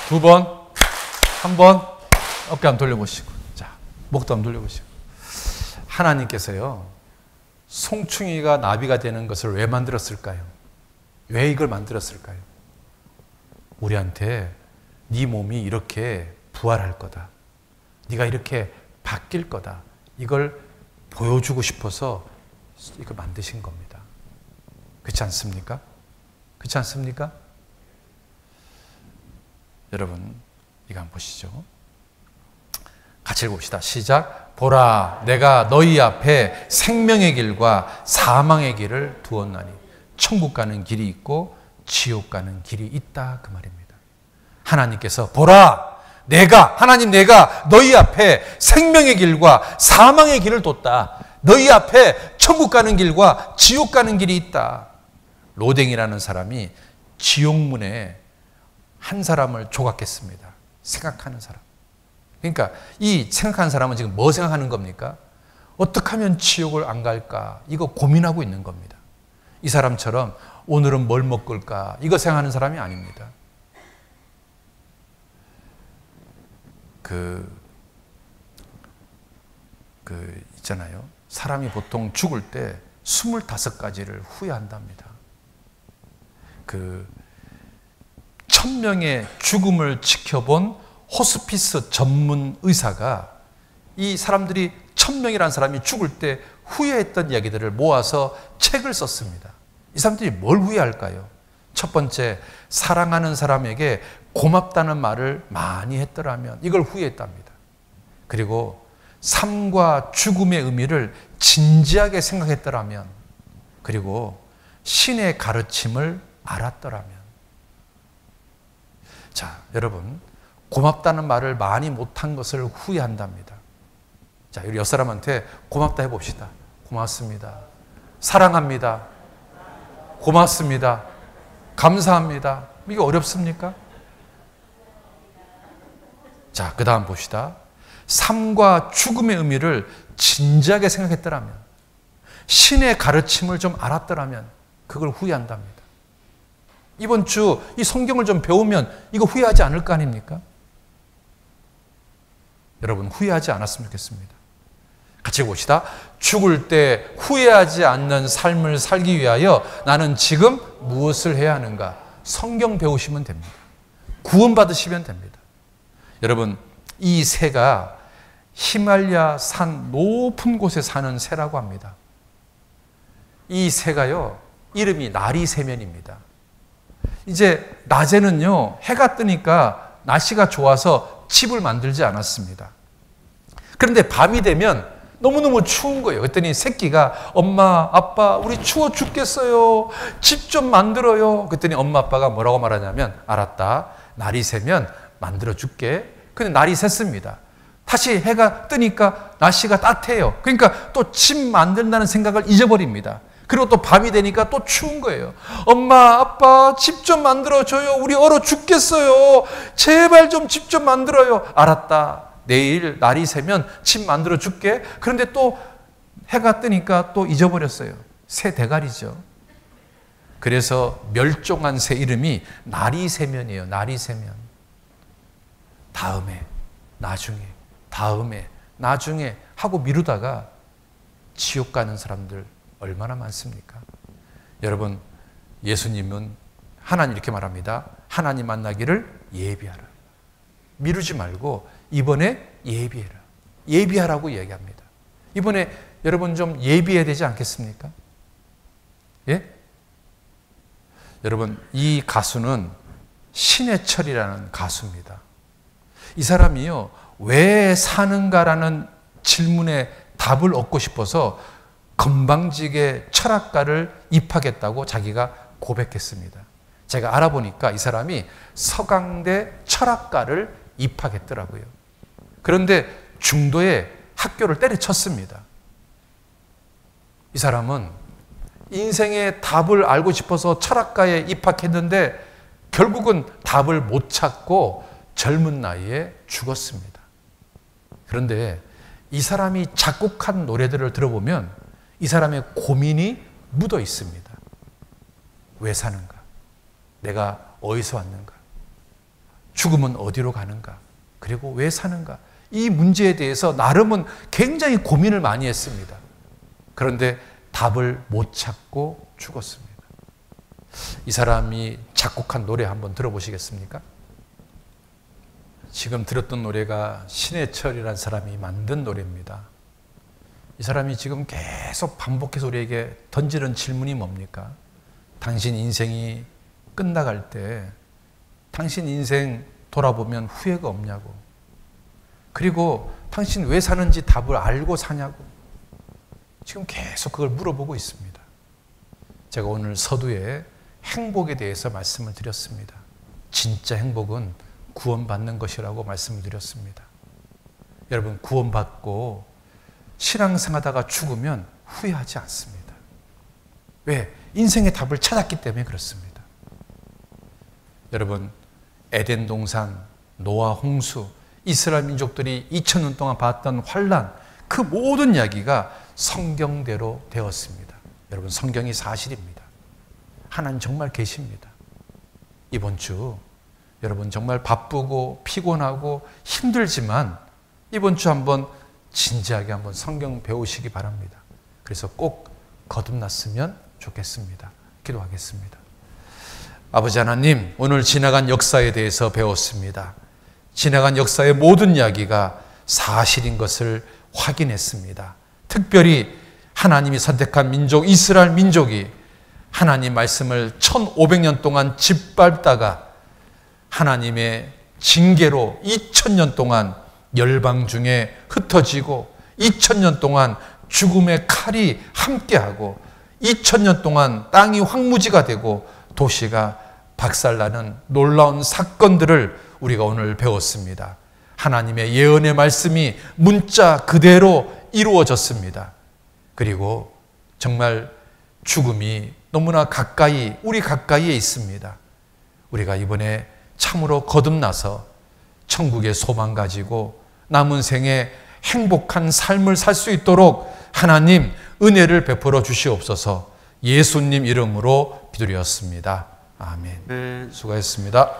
2번, 1번, 어깨 한번 돌려보시고, 자, 목도 한번 돌려보시고. 하나님께서요, 송충이가 나비가 되는 것을 왜 만들었을까요? 왜 이걸 만들었을까요? 우리한테 네 몸이 이렇게 부활할 거다, 네가 이렇게 바뀔 거다, 이걸 보여주고 싶어서 이걸 만드신 겁니다. 그렇지 않습니까? 그렇지 않습니까? 여러분, 이거 한번 보시죠. 같이 읽읍시다. 시작. 보라, 내가 너희 앞에 생명의 길과 사망의 길을 두었나니 천국 가는 길이 있고 지옥 가는 길이 있다, 그 말입니다. 하나님께서 보라, 하나님 내가 너희 앞에 생명의 길과 사망의 길을 뒀다. 너희 앞에 천국 가는 길과 지옥 가는 길이 있다. 로댕이라는 사람이 지옥문에 한 사람을 조각했습니다. 생각하는 사람. 그러니까 이 생각하는 사람은 지금 뭐 생각하는 겁니까? 어떻게 하면 지옥을 안 갈까? 이거 고민하고 있는 겁니다. 이 사람처럼 오늘은 뭘 먹을까? 이거 생각하는 사람이 아닙니다. 있잖아요. 사람이 보통 죽을 때 25가지를 후회한답니다. 1000명의 죽음을 지켜본 호스피스 전문 의사가 이 사람들이 1000명이라는 사람이 죽을 때 후회했던 이야기들을 모아서 책을 썼습니다. 이 사람들이 뭘 후회할까요? 첫 번째, 사랑하는 사람에게 고맙다는 말을 많이 했더라면 이걸 후회했답니다. 그리고 삶과 죽음의 의미를 진지하게 생각했더라면, 그리고 신의 가르침을 알았더라면. 자, 여러분, 고맙다는 말을 많이 못한 것을 후회한답니다. 자, 우리 옆사람한테 고맙다 해봅시다. 고맙습니다. 사랑합니다. 고맙습니다. 감사합니다. 이게 어렵습니까? 자, 그 다음 봅시다. 삶과 죽음의 의미를 진지하게 생각했더라면, 신의 가르침을 좀 알았더라면 그걸 후회한답니다. 이번 주 이 성경을 좀 배우면 이거 후회하지 않을 거 아닙니까? 여러분, 후회하지 않았으면 좋겠습니다. 같이 봅시다. 죽을 때 후회하지 않는 삶을 살기 위하여 나는 지금 무엇을 해야 하는가? 성경 배우시면 됩니다. 구원받으시면 됩니다. 여러분, 이 새가 히말라야 산 높은 곳에 사는 새라고 합니다. 이 새가요, 이름이 나리새면입니다. 이제 낮에는요, 해가 뜨니까 날씨가 좋아서 집을 만들지 않았습니다. 그런데 밤이 되면 너무너무 추운 거예요. 그랬더니 새끼가 엄마, 아빠, 우리 추워 죽겠어요. 집 좀 만들어요. 그랬더니 엄마, 아빠가 뭐라고 말하냐면, 알았다. 날이 새면 만들어 줄게. 근데 날이 샜습니다. 다시 해가 뜨니까 날씨가 따뜻해요. 그러니까 또 집 만든다는 생각을 잊어버립니다. 그리고 또 밤이 되니까 또 추운 거예요. 엄마, 아빠, 집 좀 만들어줘요. 우리 얼어 죽겠어요. 제발 좀 집 좀 만들어요. 알았다. 내일 날이 새면 집 만들어 줄게. 그런데 또 해가 뜨니까 또 잊어버렸어요. 새 대가리죠. 그래서 멸종한 새 이름이 나리새면이에요. 나리새면. 다음에, 나중에, 다음에, 나중에 하고 미루다가 지옥 가는 사람들 얼마나 많습니까? 여러분, 예수님은 하나님 이렇게 말합니다. 하나님 만나기를 예비하라. 미루지 말고 이번에 예비해라. 예비하라고 얘기합니다. 이번에 여러분 좀 예비해야 되지 않겠습니까? 예? 여러분, 이 가수는 신해철이라는 가수입니다. 이 사람이요, 왜 사는가라는 질문에 답을 얻고 싶어서 건방지게 철학과를 입학했다고 자기가 고백했습니다. 제가 알아보니까 이 사람이 서강대 철학과를 입학했더라고요. 그런데 중도에 학교를 때려쳤습니다. 이 사람은 인생의 답을 알고 싶어서 철학과에 입학했는데 결국은 답을 못 찾고 젊은 나이에 죽었습니다. 그런데 이 사람이 작곡한 노래들을 들어보면 이 사람의 고민이 묻어 있습니다. 왜 사는가? 내가 어디서 왔는가? 죽음은 어디로 가는가? 그리고 왜 사는가? 이 문제에 대해서 나름은 굉장히 고민을 많이 했습니다. 그런데 답을 못 찾고 죽었습니다. 이 사람이 작곡한 노래 한번 들어보시겠습니까? 지금 들었던 노래가 신해철이라는 사람이 만든 노래입니다. 이 사람이 지금 계속 반복해서 우리에게 던지는 질문이 뭡니까? 당신 인생이 끝나갈 때 당신 인생 돌아보면 후회가 없냐고. 그리고 당신 왜 사는지 답을 알고 사냐고. 지금 계속 그걸 물어보고 있습니다. 제가 오늘 서두에 행복에 대해서 말씀을 드렸습니다. 진짜 행복은 구원받는 것이라고 말씀을 드렸습니다. 여러분, 구원받고 신앙생활하다가 죽으면 후회하지 않습니다. 왜? 인생의 답을 찾았기 때문에 그렇습니다. 여러분, 에덴 동산, 노아 홍수, 이스라엘 민족들이 2000년 동안 봤던 환난, 그 모든 이야기가 성경대로 되었습니다. 여러분, 성경이 사실입니다. 하나님 정말 계십니다. 이번 주 여러분 정말 바쁘고 피곤하고 힘들지만 이번 주 한번 진지하게 한번 성경 배우시기 바랍니다. 그래서 꼭 거듭났으면 좋겠습니다. 기도하겠습니다. 아버지 하나님, 오늘 지나간 역사에 대해서 배웠습니다. 지나간 역사의 모든 이야기가 사실인 것을 확인했습니다. 특별히 하나님이 선택한 민족 이스라엘 민족이 하나님 말씀을 1500년 동안 짓밟다가 하나님의 징계로 2000년 동안 열방 중에 흩어지고 2000년 동안 죽음의 칼이 함께하고 2000년 동안 땅이 황무지가 되고 도시가 박살나는 놀라운 사건들을 우리가 오늘 배웠습니다. 하나님의 예언의 말씀이 문자 그대로 이루어졌습니다. 그리고 정말 죽음이 너무나 가까이, 우리 가까이에 있습니다. 우리가 이번에 참으로 거듭나서 천국의 소망 가지고 남은 생에 행복한 삶을 살 수 있도록 하나님 은혜를 베풀어 주시옵소서. 예수님 이름으로 기도드렸습니다. 아멘. 수고했습니다.